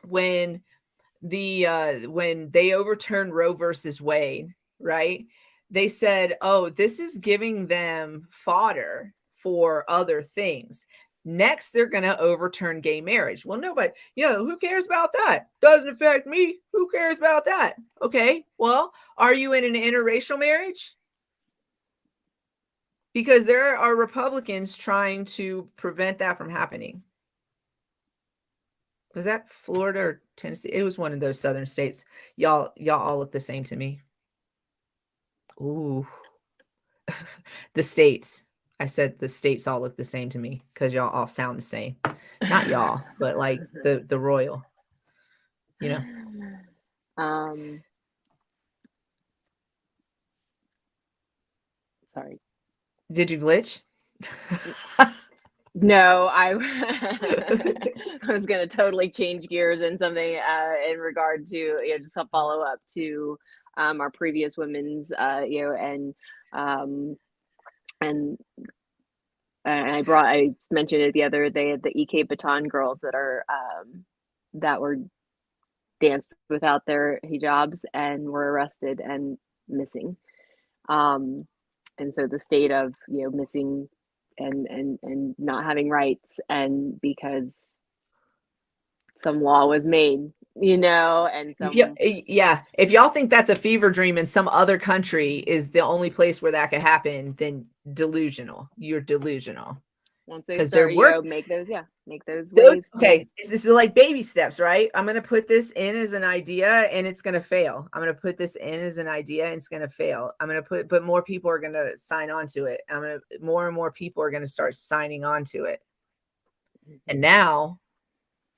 [SPEAKER 1] when when they overturned Roe versus Wade, right? They said, oh, this is giving them fodder for other things. Next, they're going to overturn gay marriage. Well, nobody, who cares about that? Doesn't affect me. Who cares about that? Okay, well, are you in an interracial marriage? Because there are Republicans trying to prevent that from happening. Was that Florida or Tennessee? It was one of those southern states. Y'all all look the same to me. Ooh. The states. I said the states all look the same to me because y'all all sound the same. Not y'all, but like the royal.
[SPEAKER 2] Sorry.
[SPEAKER 1] Did you glitch?
[SPEAKER 2] No, I was going to totally change gears in something in regard to, just a follow up to our previous women's, and I mentioned it the other day, the EK Baton girls that were danced without their hijabs and were arrested and missing. And so the state of, missing and not having rights, and because some law was made and
[SPEAKER 1] if y'all think that's a fever dream and some other country is the only place where that could happen, then delusional. You're delusional.
[SPEAKER 2] Once they start, make those
[SPEAKER 1] Those,
[SPEAKER 2] ways.
[SPEAKER 1] okay, this is like baby steps, right? I'm going to put this in as an idea and it's going to fail. I'm going to put this in as an idea and it's going to fail. I'm going to but more people are going to sign on to it. More and more people are going to start signing on to it. And now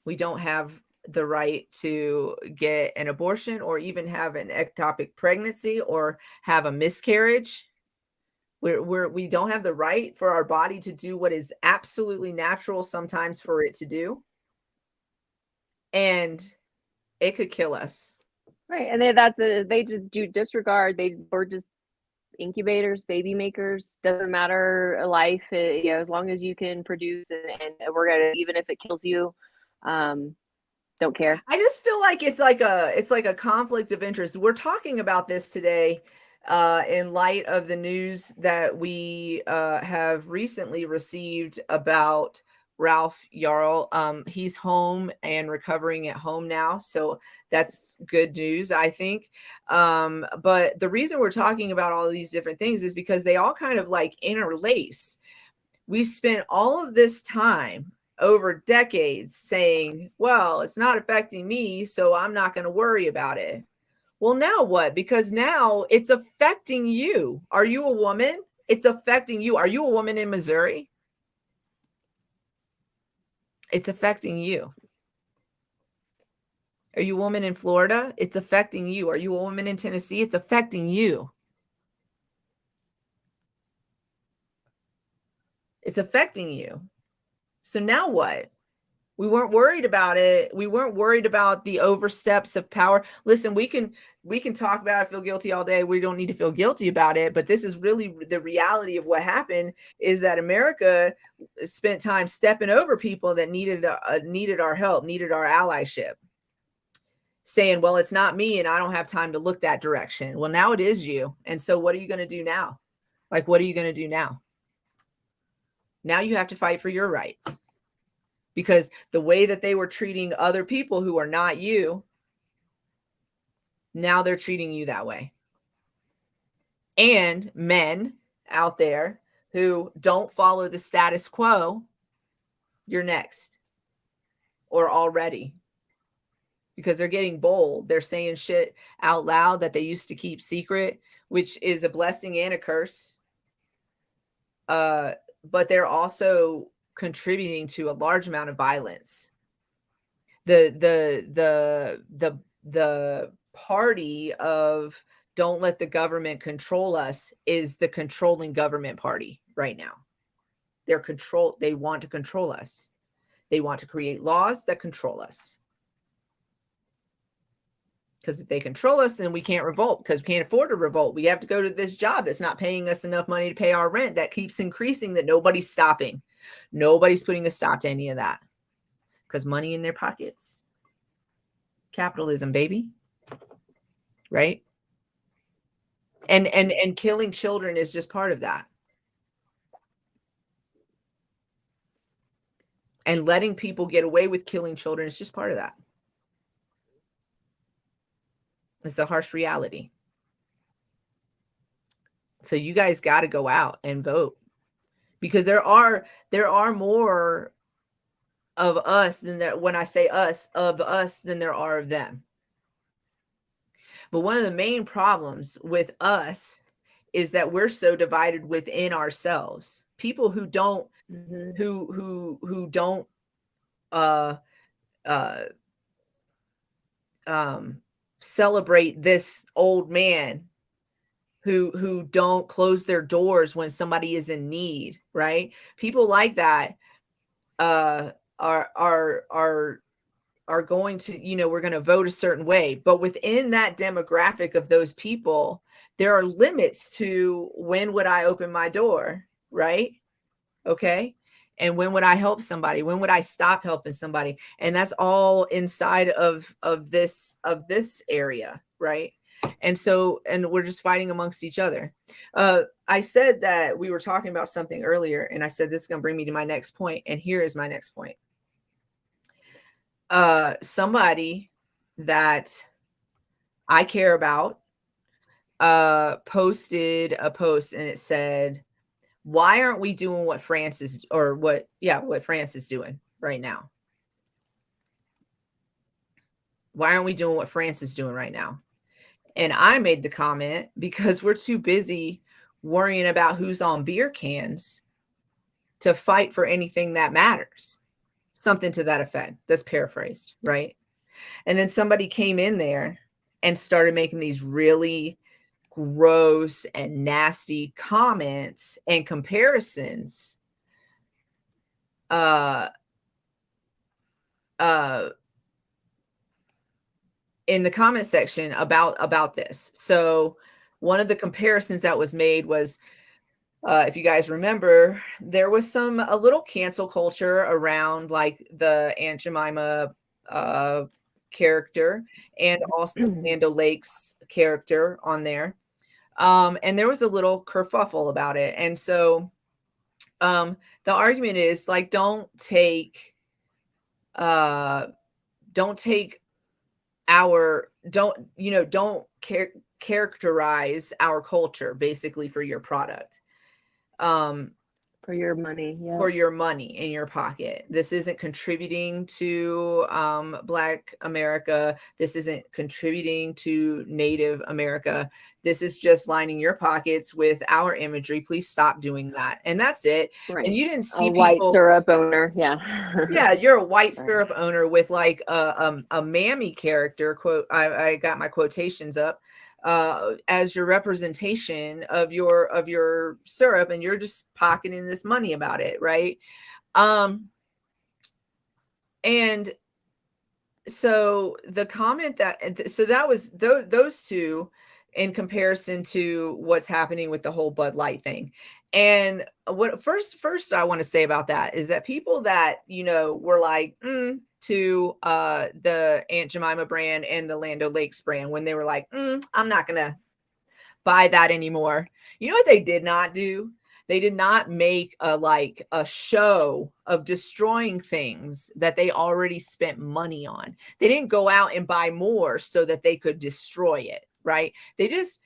[SPEAKER 1] we don't have the right to get an abortion or even have an ectopic pregnancy or have a miscarriage. We don't have the right for our body to do what is absolutely natural sometimes for it to do. And it could kill us.
[SPEAKER 2] Right. And they just do disregard. We're just incubators, baby makers, doesn't matter life, as long as you can produce and we're going to, even if it kills you, don't care.
[SPEAKER 1] I just feel like it's like a conflict of interest. We're talking about this today in light of the news that we have recently received about Ralph Yarl. He's home and recovering at home now, so that's good news, I think. But the reason we're talking about all of these different things is because they all kind of like interlace. We spent all of this time over decades saying, well, it's not affecting me, so I'm not going to worry about it. Well, now what? Because now it's affecting you. Are you a woman? It's affecting you. Are you a woman in Missouri? It's affecting you. Are you a woman in Florida? It's affecting you. Are you a woman in Tennessee? It's affecting you. It's affecting you. So now what? We weren't worried about it. We weren't worried about the oversteps of power. Listen, we can talk about it, feel guilty all day. We don't need to feel guilty about it. But this is really the reality of what happened, is that America spent time stepping over people that needed our help, needed our allyship, saying, well, it's not me and I don't have time to look that direction. Well, now it is you. And so what are you going to do now? Like, what are you going to do now? Now you have to fight for your rights. Because the way that they were treating other people who are not you, now they're treating you that way. And men out there who don't follow the status quo, you're next or already. Because they're getting bold. They're saying shit out loud that they used to keep secret, which is a blessing and a curse. But they're also contributing to a large amount of violence. The party of don't let the government control us is the controlling government party right now. They want to control us. They want to create laws that control us. Because if they control us, then we can't revolt, because we can't afford to revolt. We have to go to this job that's not paying us enough money to pay our rent, that keeps increasing, that nobody's stopping. Nobody's putting a stop to any of that. Because money in their pockets. Capitalism, baby. Right? And killing children is just part of that. And letting people get away with killing children is just part of that. It's a harsh reality. So you guys got to go out and vote, because there are more of us than there. When I say us, of us than there are of them. But one of the main problems with us is that we're so divided within ourselves. People who don't, who don't, celebrate this old man, who don't close their doors when somebody is in need, right? People like that are going to, we're going to vote a certain way. But within that demographic of those people, there are limits to when would I open my door, right? Okay. And when would I help somebody? When would I stop helping somebody? And that's all inside of this area, right? And we're just fighting amongst each other. I said that we were talking about something earlier, and I said this is going to bring me to my next point. And here is my next point. Somebody that I care about posted a post, and it said, why aren't we doing what France is, or what France is doing right now? Why aren't we doing what France is doing right now? And I made the comment, because we're too busy worrying about who's on beer cans to fight for anything that matters. Something to that effect. That's paraphrased, right? And then somebody came in there and started making these really gross and nasty comments and comparisons in the comment section about this. So one of the comparisons that was made was, if you guys remember, there was a little cancel culture around like the Aunt Jemima character, and also Land O'Lakes character on there. And there was a little kerfuffle about it. And so the argument is like, don't characterize our culture basically for your product.
[SPEAKER 2] For your money, yeah.
[SPEAKER 1] For your money in your pocket. This isn't contributing to Black America. This isn't contributing to Native America. This is just lining your pockets with our imagery. Please stop doing that. And that's it.
[SPEAKER 2] Right.
[SPEAKER 1] And you didn't see
[SPEAKER 2] a white syrup owner, yeah.
[SPEAKER 1] Yeah, you're a white syrup owner with like a mammy character, quote. I got my quotations up, as your representation of your syrup, and you're just pocketing this money about it, right? And so the comment that was those two in comparison to what's happening with the whole Bud Light thing. And what first I want to say about that is that people that, were like to the Aunt Jemima brand and the Land O'Lakes brand, when they were like, I'm not gonna buy that anymore. You know what they did not do? They did not make a show of destroying things that they already spent money on. They didn't go out and buy more so that they could destroy it, right? They just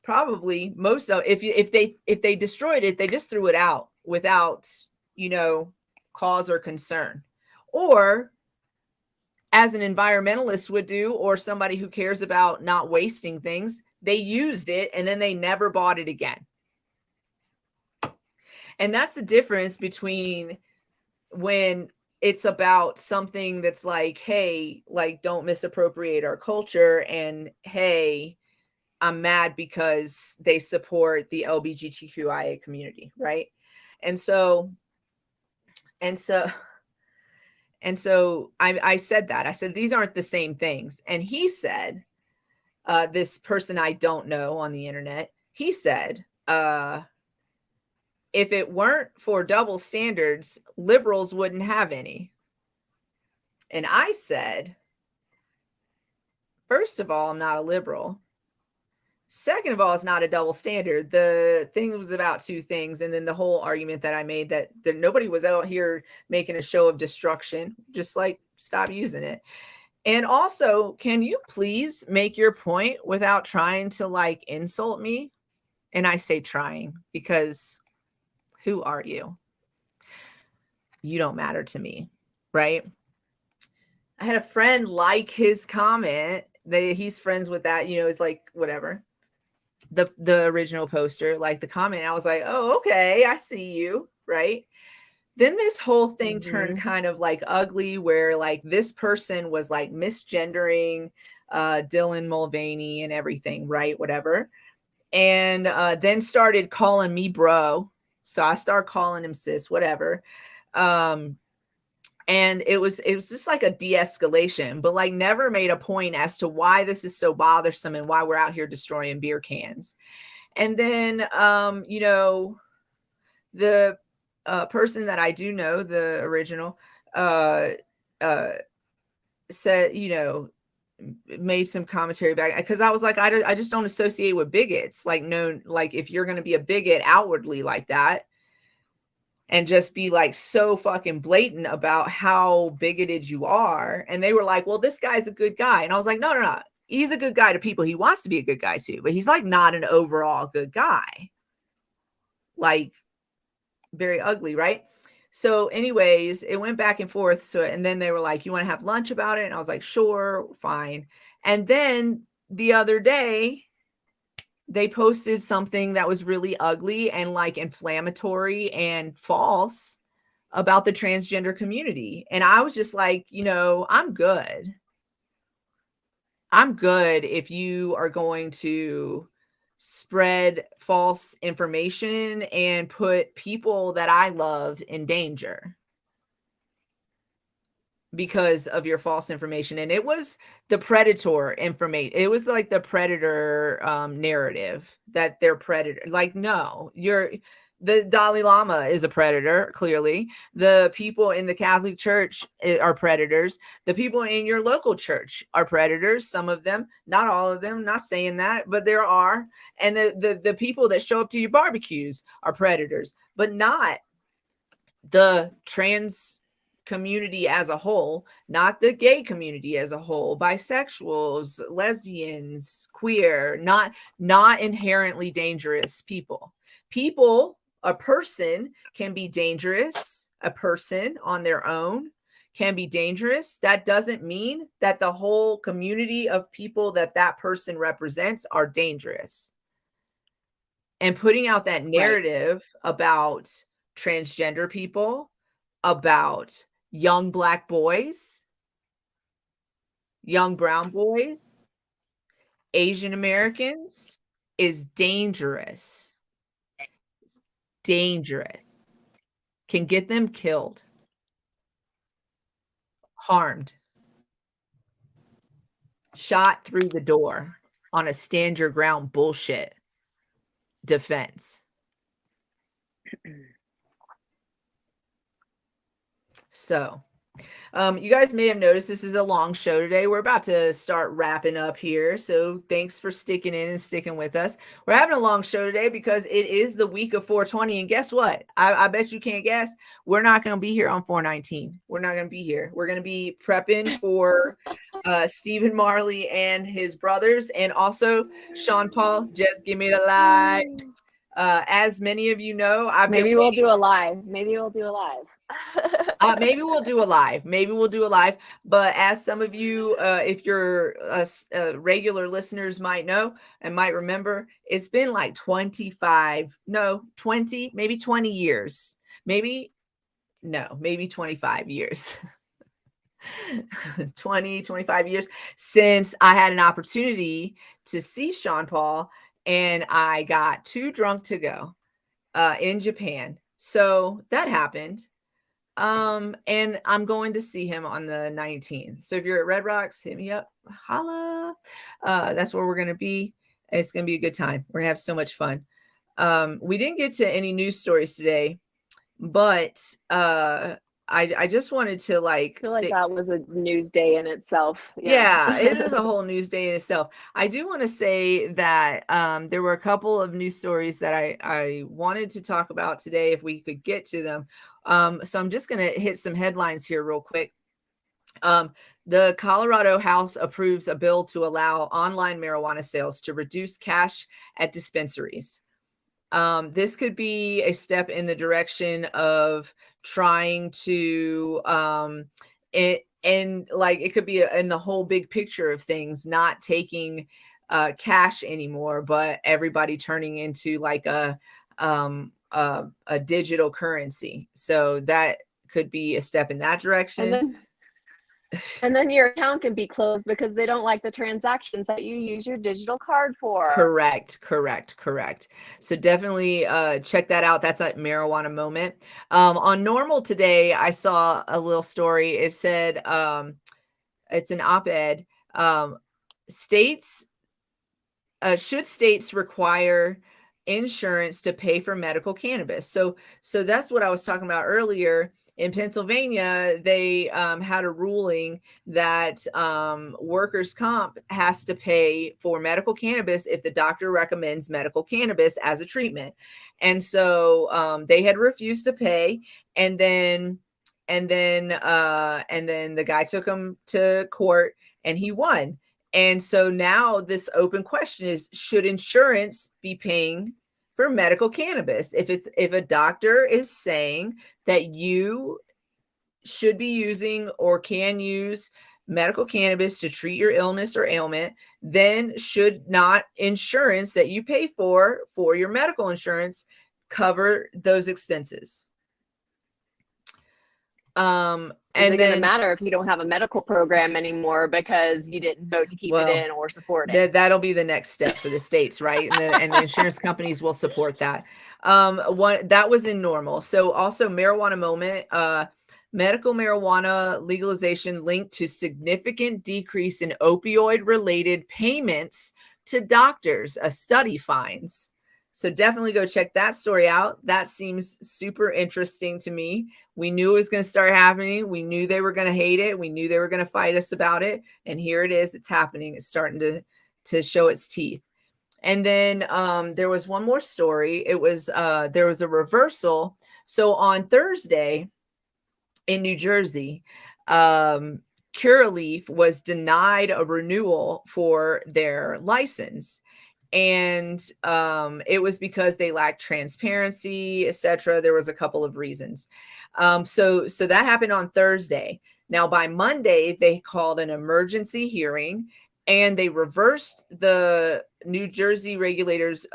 [SPEAKER 1] probably if they destroyed it, they just threw it out without, cause or concern. Or as an environmentalist would do, or somebody who cares about not wasting things, they used it and then they never bought it again. And that's the difference between when it's about something that's like, hey, like, don't misappropriate our culture, and hey, I'm mad because they support the LGBTQIA community, right? And so I said that. I said, these aren't the same things. And he said, this person I don't know on the internet, he said, if it weren't for double standards, liberals wouldn't have any. And I said, first of all, I'm not a liberal. Second of all, it's not a double standard. The thing was about two things. And then the whole argument that I made that nobody was out here making a show of destruction, just like, stop using it. And also, can you please make your point without trying to like insult me? And I say trying because who are you? You don't matter to me, right? I had a friend like his comment. He's friends with that, it's like whatever. The original poster, like the comment, I was like, oh, okay, I see you, right? Then this whole thing turned kind of like ugly, where like this person was like misgendering Dylan Mulvaney and everything, right? Whatever. And then started calling me bro. So I started calling him sis, whatever. And it was just like a de-escalation, but like never made a point as to why this is so bothersome and why we're out here destroying beer cans. And then, the person that I do know, the original, said, made some commentary back, because I was like, I just don't associate with bigots. Like, no, like if you're going to be a bigot outwardly like that, and just be like so fucking blatant about how bigoted you are. And they were like, well, this guy's a good guy. And I was like, no, no, no. He's a good guy to people he wants to be a good guy to, but he's like not an overall good guy. Like very ugly, right? So anyways, it went back and forth. So, and then they were like, you want to have lunch about it? And I was like, sure, fine. And then the other day, they posted something that was really ugly and like inflammatory and false about the transgender community. And I was just like, you know, I'm good. I'm good if you are going to spread false information and put people that I love in danger because of your false information. And it was the predator information. It was like the predator narrative that they're predator. Like, no, the Dalai Lama is a predator. Clearly, the people in the Catholic Church are predators. The people in your local church are predators. Some of them, not all of them. I'm not saying that, but there are. And the people that show up to your barbecues are predators, but not the trans community as a whole, not the gay community as a whole, bisexuals, lesbians, queer, not inherently dangerous people. A person can be dangerous. A person on their own can be dangerous. That doesn't mean that the whole community of people that person represents are dangerous. And putting out that narrative about transgender people, about young Black boys, young brown boys, Asian Americans is dangerous. It's dangerous. Can get them killed, harmed, shot through the door on a stand your ground bullshit defense. So, you guys may have noticed this is a long show today. We're about to start wrapping up here. So thanks for sticking in and sticking with us. We're having a long show today because it is the week of 420. And guess what? I bet you can't guess. We're not going to be here on 419. We're not going to be here. We're going to be prepping for Stephen Marley and his brothers. And also Sean Paul, just give me the light. As many of you know,
[SPEAKER 2] Maybe we'll do a live. Maybe we'll do a live.
[SPEAKER 1] Maybe we'll do a live. But as some of you, if you're regular listeners might know and might remember, it's been like 20, maybe 20 years. Maybe 25 years. 25 years since I had an opportunity to see Sean Paul, and I got too drunk to go in Japan. So that happened. And I'm going to see him on the 19th. So if you're at Red Rocks, hit me up, holla. That's where we're going to be. It's going to be a good time. We're gonna have so much fun. We didn't get to any news stories today, but I just wanted to
[SPEAKER 2] I feel like that was a news day in itself.
[SPEAKER 1] Yeah, it is a whole news day in itself. I do want to say that there were a couple of news stories that I wanted to talk about today if we could get to them. So I'm just going to hit some headlines here real quick. The Colorado House approves a bill to allow online marijuana sales to reduce cash at dispensaries. This could be a step in the direction of trying to it could be in the whole big picture of things, not taking cash anymore, but everybody turning into like a digital currency. So that could be a step in that direction.
[SPEAKER 2] And then your account can be closed because they don't like the transactions that you use your digital card for.
[SPEAKER 1] Correct. So definitely check that out. That's a marijuana moment. On Normal today, I saw a little story. It said it's an op-ed. Should states require insurance to pay for medical cannabis? So that's what I was talking about earlier. in Pennsylvania, they had a ruling that workers' comp has to pay for medical cannabis if the doctor recommends medical cannabis as a treatment. And so they had refused to pay. And then the guy took him to court and he won. And so now this open question is, should insurance be paying for medical cannabis? If a doctor is saying that you should be using or can use medical cannabis to treat your illness or ailment, then should not insurance that you pay for your medical insurance cover those expenses?
[SPEAKER 2] Is it going to matter if you don't have a medical program anymore because you didn't vote to keep it in or support it?
[SPEAKER 1] That'll be the next step for the states, right? And the insurance companies will support that. That was in normal. So also marijuana moment, medical marijuana legalization linked to significant decrease in opioid related payments to doctors, a study finds. So definitely go check that story out. That seems super interesting to me. We knew it was going to start happening. We knew they were going to hate it. We knew they were going to fight us about it. And here it is. It's happening. It's starting to show its teeth. And then there was one more story. It was there was a reversal. So on Thursday in New Jersey, Curaleaf was denied a renewal for their license. And it was because they lacked transparency, etc. There was a couple of reasons. So that happened on Thursday. Now by Monday, they called an emergency hearing and they reversed the New Jersey regulators,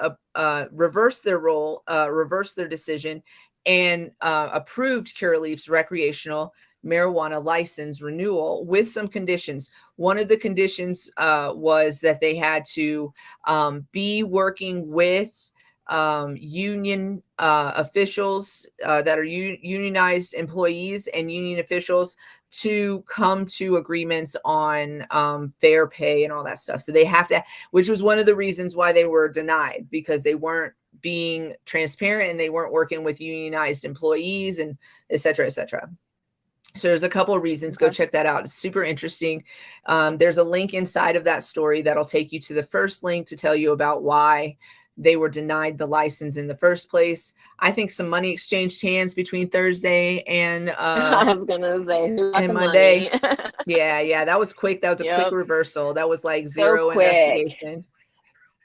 [SPEAKER 1] reversed their decision and approved Curaleaf's recreational marijuana license renewal with some conditions. One of the conditions was that they had to be working with union officials that are unionized employees and union officials to come to agreements on fair pay and all that stuff. So they have to, which was one of the reasons why they were denied, because they weren't being transparent and they weren't working with unionized employees and et cetera, et cetera. So there's a couple of reasons. Okay. Go check that out. It's super interesting. There's a link inside of that story that'll take you to the first link to tell you about why they were denied the license in the first place. I think some money exchanged hands between Thursday and
[SPEAKER 2] I was gonna say
[SPEAKER 1] and Monday. Yeah, that was quick. That was a quick reversal. That was like zero investigation.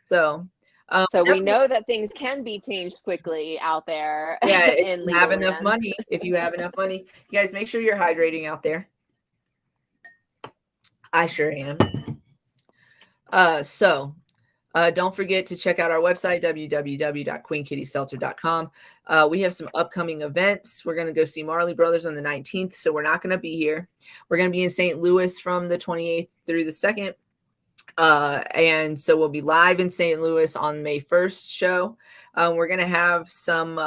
[SPEAKER 1] So
[SPEAKER 2] we know that things can be changed quickly out there.
[SPEAKER 1] Yeah, if you have enough money. If you have enough money, you guys make sure you're hydrating out there. I sure am. Don't forget to check out our website, www.queenkittyseltzer.com. We have some upcoming events. We're going to go see Marley Brothers on the 19th, so we're not going to be here. We're going to be in St. Louis from the 28th through the 2nd. And so we'll be live in St. Louis on May 1st show. We're going to have some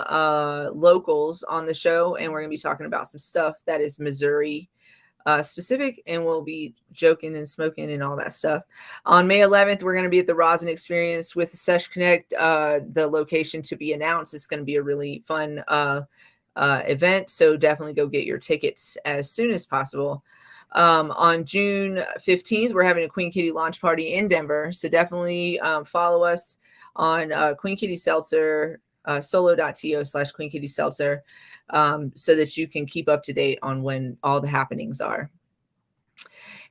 [SPEAKER 1] locals on the show, and we're going to be talking about some stuff that is Missouri specific, and we'll be joking and smoking and all that stuff. On May 11th, we're going to be at the Rosin Experience with Sesh Connect, the location to be announced. It's going to be a really fun event, so definitely go get your tickets as soon as possible. On June 15th, we're having a Queen Kitty launch party in Denver. So definitely follow us on Queen Kitty Seltzer, Solo.to/Queen Kitty Seltzer, so that you can keep up to date on when all the happenings are.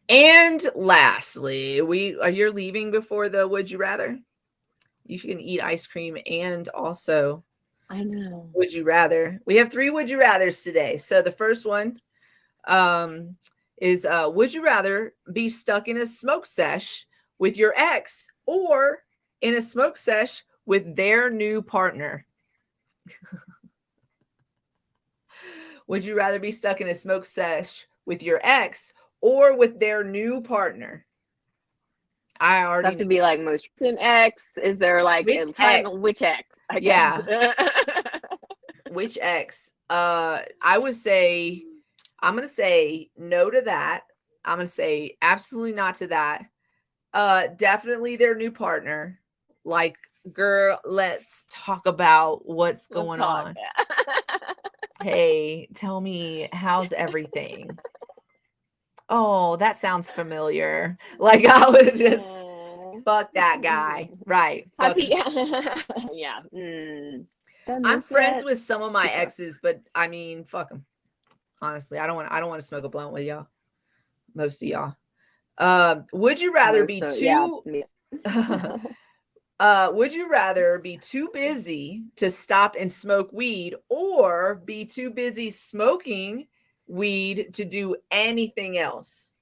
[SPEAKER 1] And lastly, you're leaving before the Would You Rather? You can eat ice cream and also
[SPEAKER 2] I know.
[SPEAKER 1] Would You Rather. We have 3 Would You Rathers today. So the first one is would you rather be stuck in a smoke sesh with your ex or in a smoke sesh with their new partner? Would you rather be stuck in a smoke sesh with your ex or with their new partner? I already
[SPEAKER 2] have to be like most recent ex. Is there like
[SPEAKER 1] which
[SPEAKER 2] ex? I guess.
[SPEAKER 1] Which ex? I would say I'm going to say no to that. I'm going to say absolutely not to that. Definitely their new partner. Like, girl, let's talk about what's going on. Hey, tell me, how's everything? Oh, that sounds familiar. Like I would just fuck that guy. Right.
[SPEAKER 2] Has
[SPEAKER 1] Fuck.
[SPEAKER 2] he? Yeah. Done
[SPEAKER 1] I'm
[SPEAKER 2] this
[SPEAKER 1] friends
[SPEAKER 2] yet?
[SPEAKER 1] with some of my
[SPEAKER 2] Keep up.
[SPEAKER 1] exes, but I mean, fuck them. Honestly, I don't want to smoke a blunt with y'all. Most of y'all. Would you rather be
[SPEAKER 2] Yeah.
[SPEAKER 1] too would you rather be too busy to stop and smoke weed or be too busy smoking weed to do anything else?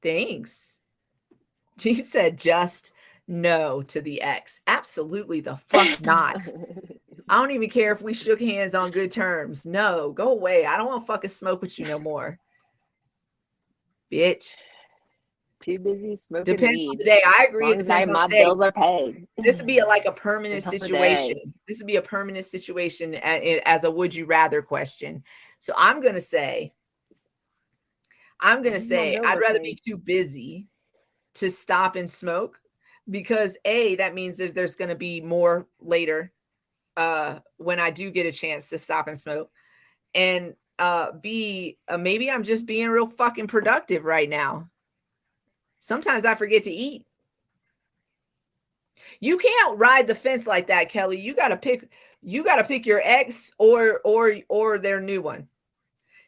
[SPEAKER 1] Thanks. She said just no to the ex. Absolutely the fuck not. I don't even care if we shook hands on good terms. No, go away. I don't want to fucking smoke with you no more. Bitch.
[SPEAKER 2] Too busy smoking
[SPEAKER 1] Depends on
[SPEAKER 2] weed.
[SPEAKER 1] the day. I
[SPEAKER 2] As
[SPEAKER 1] agree. It
[SPEAKER 2] long as
[SPEAKER 1] depends on
[SPEAKER 2] my
[SPEAKER 1] the day.
[SPEAKER 2] bills are paid.
[SPEAKER 1] This would be like a permanent
[SPEAKER 2] Depends on the
[SPEAKER 1] situation.
[SPEAKER 2] day.
[SPEAKER 1] This would be a permanent situation as a would you rather question. So I'm going to say,
[SPEAKER 2] As long as my bills
[SPEAKER 1] I'd
[SPEAKER 2] are
[SPEAKER 1] rather
[SPEAKER 2] paid.
[SPEAKER 1] be too busy to stop and smoke because A, that means there's going to be more later when I do get a chance to stop and smoke. And B, maybe I'm just being real fucking productive right now. Sometimes I forget to eat. You can't ride the fence like that, Kelly. You gotta pick your ex or their new one.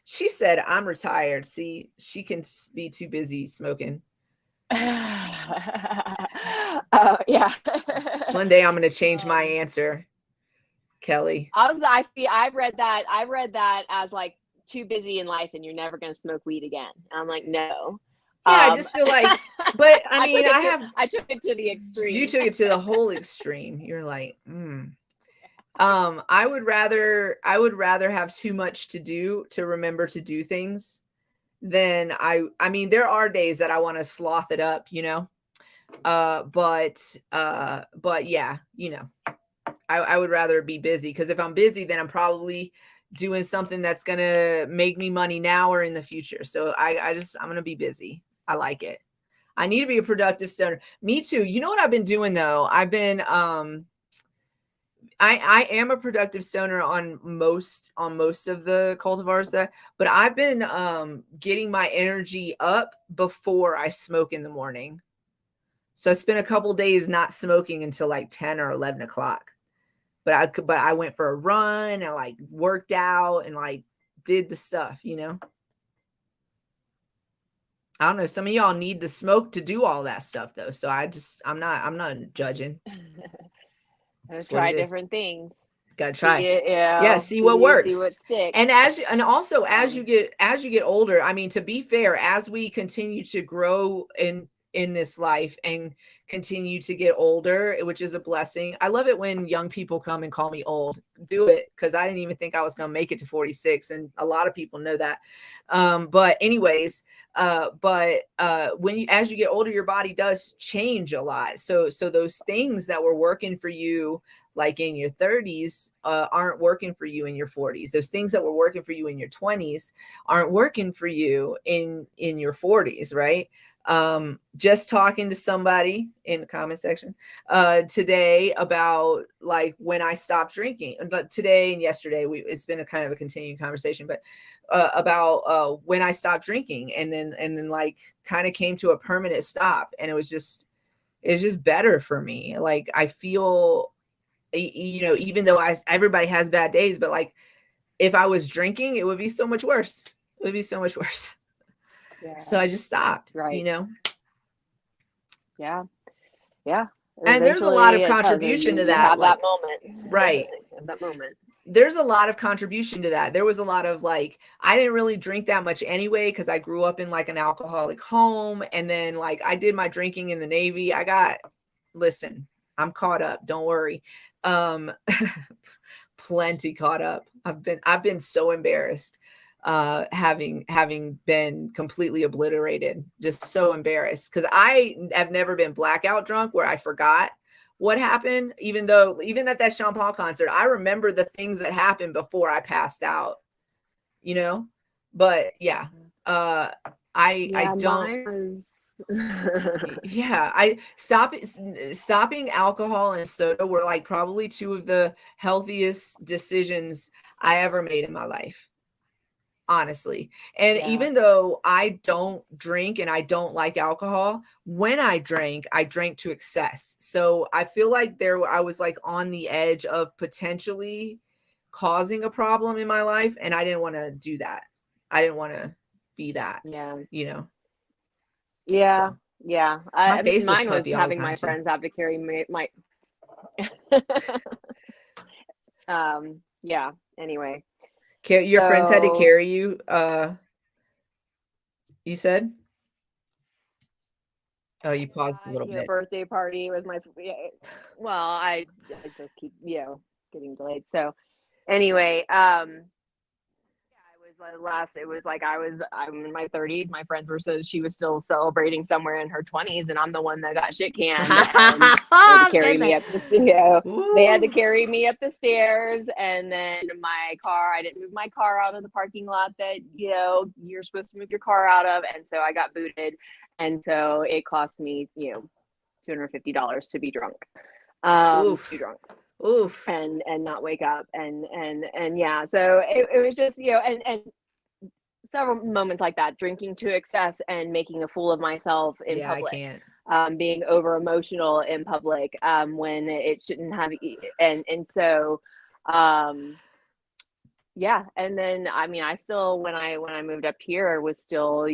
[SPEAKER 1] She said, I'm retired. See, she can be too busy smoking.
[SPEAKER 2] Yeah.
[SPEAKER 1] One day I'm gonna change my answer, Kelly.
[SPEAKER 2] I read that as like too busy in life and you're never gonna smoke weed again. And I'm like, no.
[SPEAKER 1] Yeah, I just feel like, but I mean,
[SPEAKER 2] I took it to the extreme.
[SPEAKER 1] You took it to the whole extreme. You're like, I would rather have too much to do to remember to do things than I mean, there are days that I want to sloth it up, you know. But yeah, you know, I would rather be busy because if I'm busy, then I'm probably doing something that's gonna make me money now or in the future. So I'm gonna be busy. I like it. I need to be a productive stoner. Me too. You know what I've been doing though? I've been I am a productive stoner on most of the cultivars but I've been getting my energy up before I smoke in the morning. So I spent a couple days not smoking until like 10 or 11 o'clock. But I went for a run and like worked out and like did the stuff, you know. I don't know. Some of y'all need the smoke to do all that stuff though. So I'm not judging.
[SPEAKER 2] Try different things.
[SPEAKER 1] Gotta try.
[SPEAKER 2] Yeah,
[SPEAKER 1] See what works.
[SPEAKER 2] See what sticks.
[SPEAKER 1] And also as you get older, I mean, to be fair, as we continue to grow in this life and continue to get older, which is a blessing. I love it when young people come and call me old. Do it, because I didn't even think I was going to make it to 46, and a lot of people know that. But anyways, when as you get older, your body does change a lot. So those things that were working for you like in your 30s aren't working for you in your 40s. Those things that were working for you in your 20s aren't working for you in your 40s, right? Just talking to somebody in the comment section today about like when I stopped drinking. Today and yesterday, it's been a kind of a continuing conversation, but about when I stopped drinking, and then like kind of came to a permanent stop, and it was just better for me. Like I feel, you know, even though everybody has bad days, but like if I was drinking, it would be so much worse. It would be so much worse. Yeah. So I just stopped, right. You know?
[SPEAKER 2] Yeah.
[SPEAKER 1] And there's a lot of contribution to that.
[SPEAKER 2] Have that moment.
[SPEAKER 1] Right.
[SPEAKER 2] That moment.
[SPEAKER 1] There's a lot of contribution to that. There was a lot of like, I didn't really drink that much anyway, because I grew up in like an alcoholic home. And then like I did my drinking in the Navy. Listen, I'm caught up. Don't worry. Plenty caught up. I've been so embarrassed. Having been completely obliterated, just so embarrassed, because I have never been blackout drunk where I forgot what happened, even at that Sean Paul concert, I remember the things that happened before I passed out, you know. But yeah, I don't. Yeah, stopping alcohol and soda were like probably two of the healthiest decisions I ever made in my life, honestly. And
[SPEAKER 2] Yeah.
[SPEAKER 1] even though I don't drink and I don't like alcohol, when I drank to excess. So I feel like I was like on the edge of potentially causing a problem in my life, and I didn't want to do that. I didn't want to be that,
[SPEAKER 2] Yeah.
[SPEAKER 1] you know.
[SPEAKER 2] Yeah.
[SPEAKER 1] So
[SPEAKER 2] Yeah.
[SPEAKER 1] my face was
[SPEAKER 2] Mine was
[SPEAKER 1] puffy all the
[SPEAKER 2] having
[SPEAKER 1] time
[SPEAKER 2] my
[SPEAKER 1] too.
[SPEAKER 2] friends have to carry my yeah. Anyway.
[SPEAKER 1] Your friends had to
[SPEAKER 2] So
[SPEAKER 1] carry you, you said? Oh, you paused a little bit.
[SPEAKER 2] birthday party was my well, I just keep, getting delayed. So anyway, it was like I'm in my 30s. My friends were, so she was still celebrating somewhere in her 20s, and I'm the one that got shit canned, and they had to carry
[SPEAKER 1] Been
[SPEAKER 2] me
[SPEAKER 1] there.
[SPEAKER 2] up the studio. They had to
[SPEAKER 1] Ooh.
[SPEAKER 2] carry me up the stairs, and then my car, I didn't move my car out of the parking lot that, you're supposed to move your car out of. And so I got booted. And so it cost me, $250 to be drunk. Too
[SPEAKER 1] Oof.
[SPEAKER 2] drunk
[SPEAKER 1] Oof.
[SPEAKER 2] and not wake up. And yeah, so it was just, and several moments like that, drinking to excess and making a fool of myself in
[SPEAKER 1] Yeah, I
[SPEAKER 2] public,
[SPEAKER 1] can't.
[SPEAKER 2] being over emotional in public, when it shouldn't have, and so, yeah. And then, I mean, I still, when I moved up here, was still,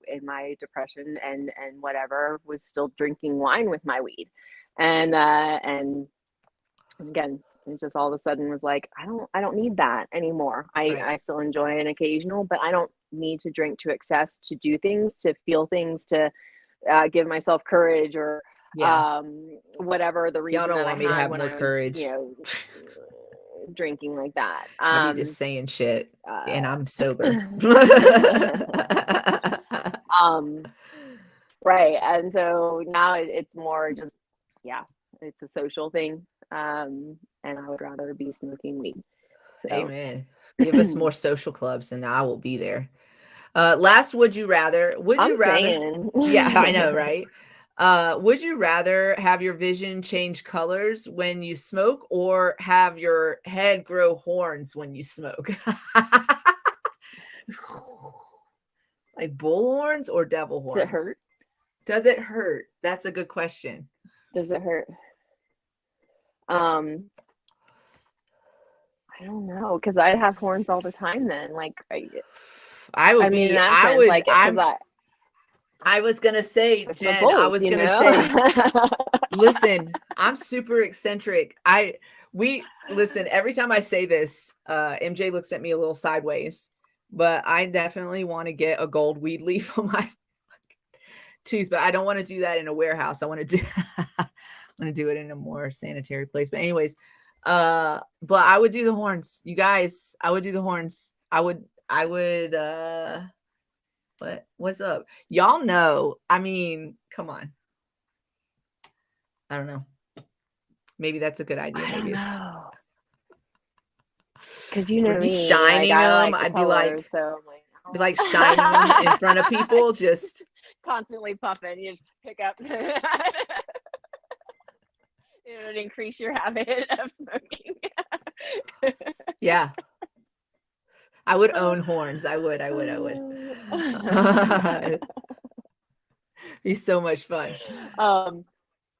[SPEAKER 2] in my depression and whatever, was still drinking wine with my weed. And again, it just all of a sudden was like, I don't need that anymore.
[SPEAKER 1] Right.
[SPEAKER 2] I still enjoy an occasional, but I don't need to drink to excess, to do things, to feel things, to give myself courage, or
[SPEAKER 1] Yeah.
[SPEAKER 2] whatever the
[SPEAKER 1] Y'all
[SPEAKER 2] reason
[SPEAKER 1] don't
[SPEAKER 2] that I
[SPEAKER 1] want me to
[SPEAKER 2] had
[SPEAKER 1] have
[SPEAKER 2] when
[SPEAKER 1] no
[SPEAKER 2] I was,
[SPEAKER 1] courage.
[SPEAKER 2] drinking like that.
[SPEAKER 1] I be just saying shit and I'm sober.
[SPEAKER 2] Right. And so now it's more just, yeah, it's a social thing. And I would rather be smoking weed. So
[SPEAKER 1] Amen. Give us more social clubs and I will be there. Last would you rather? Would
[SPEAKER 2] I'm
[SPEAKER 1] you rather?
[SPEAKER 2] saying,
[SPEAKER 1] Yeah, I know, right? Would you rather have your vision change colors when you smoke or have your head grow horns when you smoke? Like bull horns or devil
[SPEAKER 2] does it
[SPEAKER 1] horns?
[SPEAKER 2] hurt?
[SPEAKER 1] Does it hurt? That's a good question.
[SPEAKER 2] Does it hurt? I don't know, because I have horns all the time then. Like,
[SPEAKER 1] I would
[SPEAKER 2] I mean, in
[SPEAKER 1] be,
[SPEAKER 2] that
[SPEAKER 1] I
[SPEAKER 2] sense,
[SPEAKER 1] would,
[SPEAKER 2] like, because
[SPEAKER 1] I was gonna say,
[SPEAKER 2] I smoke
[SPEAKER 1] Jen, I
[SPEAKER 2] both,
[SPEAKER 1] was gonna say, listen, I'm super eccentric. Listen, every time I say this, MJ looks at me a little sideways, but I definitely want to get a gold weed leaf on my tooth, but I don't want to do that in a warehouse. I want to do I want to do it in a more sanitary place. But anyways, but I would do the horns. You guys, I would do the horns. I would what's up? Y'all know. I mean, come on. I don't know. Maybe that's a good idea. Maybe it's
[SPEAKER 2] because you know
[SPEAKER 1] would be
[SPEAKER 2] me,
[SPEAKER 1] shining
[SPEAKER 2] like, I
[SPEAKER 1] them.
[SPEAKER 2] like the
[SPEAKER 1] I'd be like,
[SPEAKER 2] colors, so I'm like,
[SPEAKER 1] be like shining them in front of people. Just
[SPEAKER 2] constantly puffing. You just pick up. It would increase your habit of smoking.
[SPEAKER 1] yeah. I would own horns. I would. Be so much fun.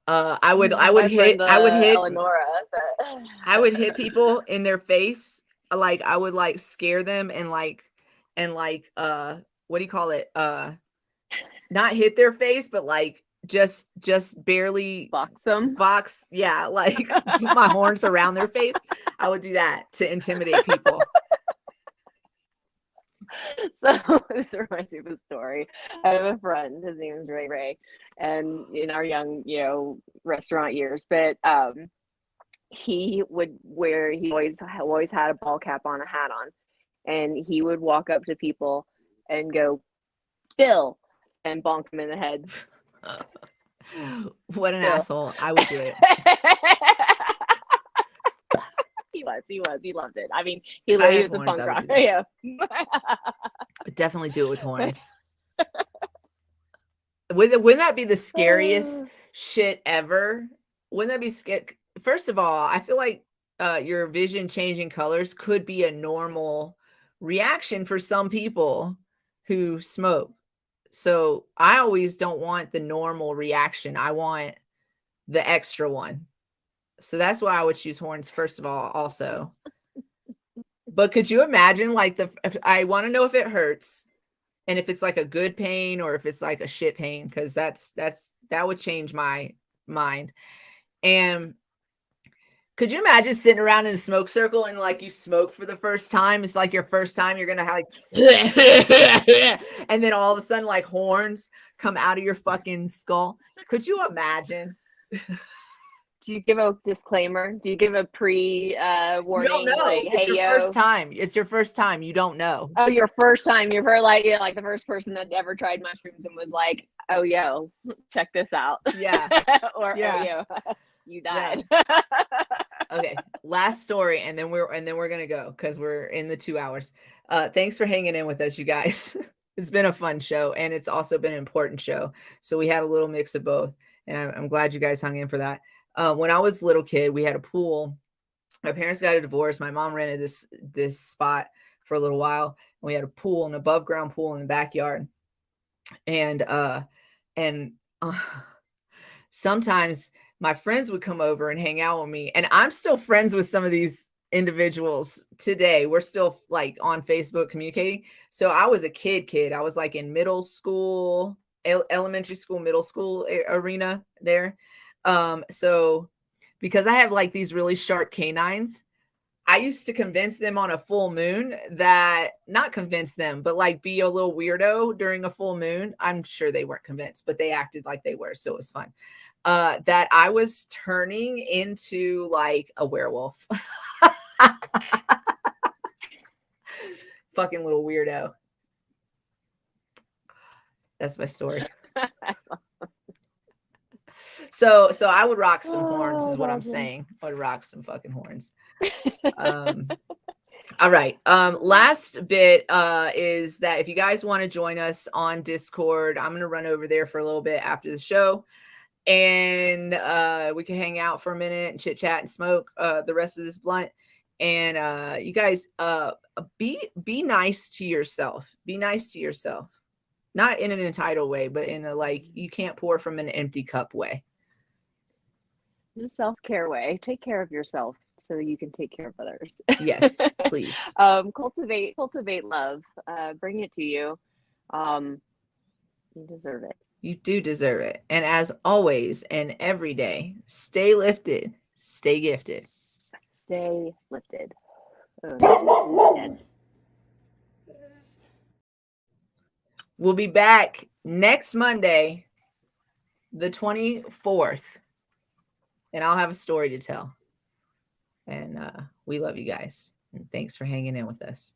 [SPEAKER 1] I would hit
[SPEAKER 2] Eleonora.
[SPEAKER 1] I would hit people in their face. Like I would like scare them and what do you call it? Not hit their face, but like just barely
[SPEAKER 2] Box them.
[SPEAKER 1] Yeah, like my horns around their face. I would do that to intimidate people.
[SPEAKER 2] So this reminds me of a story. I have a friend, his name is Ray, and in our young, restaurant years, but he always had a ball cap on, a hat on, and he would walk up to people and go, "Bill," and bonk him in the head.
[SPEAKER 1] What an asshole. I would do it.
[SPEAKER 2] He loved it. I mean, he was a punk rocker. Yeah.
[SPEAKER 1] I'd definitely do it with horns. Wouldn't that be the scariest shit ever? Wouldn't that be scary? First of all, I feel like your vision changing colors could be a normal reaction for some people who smoke. So I always don't want the normal reaction. I want the extra one. So that's why I would choose horns first of all also. But could you imagine like I want to know if it hurts and if it's like a good pain or if it's like a shit pain, because that would change my mind. And could you imagine sitting around in a smoke circle and like you smoke for the first time? It's like your first time. You're gonna have like, and then all of a sudden like horns come out of your fucking skull. Could you imagine?
[SPEAKER 2] Do you give a disclaimer? Do you give a warning?
[SPEAKER 1] You don't know.
[SPEAKER 2] Like,
[SPEAKER 1] It's
[SPEAKER 2] hey,
[SPEAKER 1] your first time. It's your first time. You don't know.
[SPEAKER 2] Oh, your first time. You're very like the first person that ever tried mushrooms and was like, oh, yo, check this out.
[SPEAKER 1] Yeah.
[SPEAKER 2] Or
[SPEAKER 1] yeah.
[SPEAKER 2] oh, yo, you died.
[SPEAKER 1] Yeah. Okay, last story, and then we're gonna go because we're in the 2 hours. Thanks for hanging in with us, you guys. It's been a fun show, and it's also been an important show. So we had a little mix of both, and I'm glad you guys hung in for that. When I was a little kid, we had a pool. My parents got a divorce. My mom rented this spot for a little while, and we had a pool, an above ground pool in the backyard. And sometimes my friends would come over and hang out with me, and I'm still friends with some of these individuals today. We're still like on Facebook communicating. So I was a kid. I was like in middle school, elementary school, middle school arena there. So because I have like these really sharp canines, I used to convince them on a full moon not convince them, but like be a little weirdo during a full moon. I'm sure they weren't convinced, but they acted like they were. So it was fun. That I was turning into like a werewolf. Fucking little weirdo. That's my story. So I would rock some horns is what I'm saying. I would rock some fucking horns. All right. Last bit is that if you guys want to join us on Discord, I'm going to run over there for a little bit after the show, and we can hang out for a minute and chit chat and smoke the rest of this blunt. And you guys be nice to yourself. Be nice to yourself. Not in an entitled way, but in a like you can't pour from an empty cup way.
[SPEAKER 2] The self-care way. Take care of yourself so you can take care of others.
[SPEAKER 1] Yes, please.
[SPEAKER 2] Cultivate love. Bring it to you. You deserve it.
[SPEAKER 1] You do deserve it. And as always and every day, stay lifted, stay gifted.
[SPEAKER 2] Stay lifted. Oh,
[SPEAKER 1] we'll be back next Monday, the 24th. And I'll have a story to tell. And we love you guys. And thanks for hanging in with us.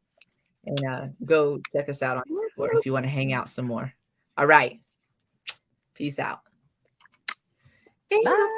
[SPEAKER 1] And go check us out on Discord if you want to hang out some more. All right. Peace out.
[SPEAKER 2] bye.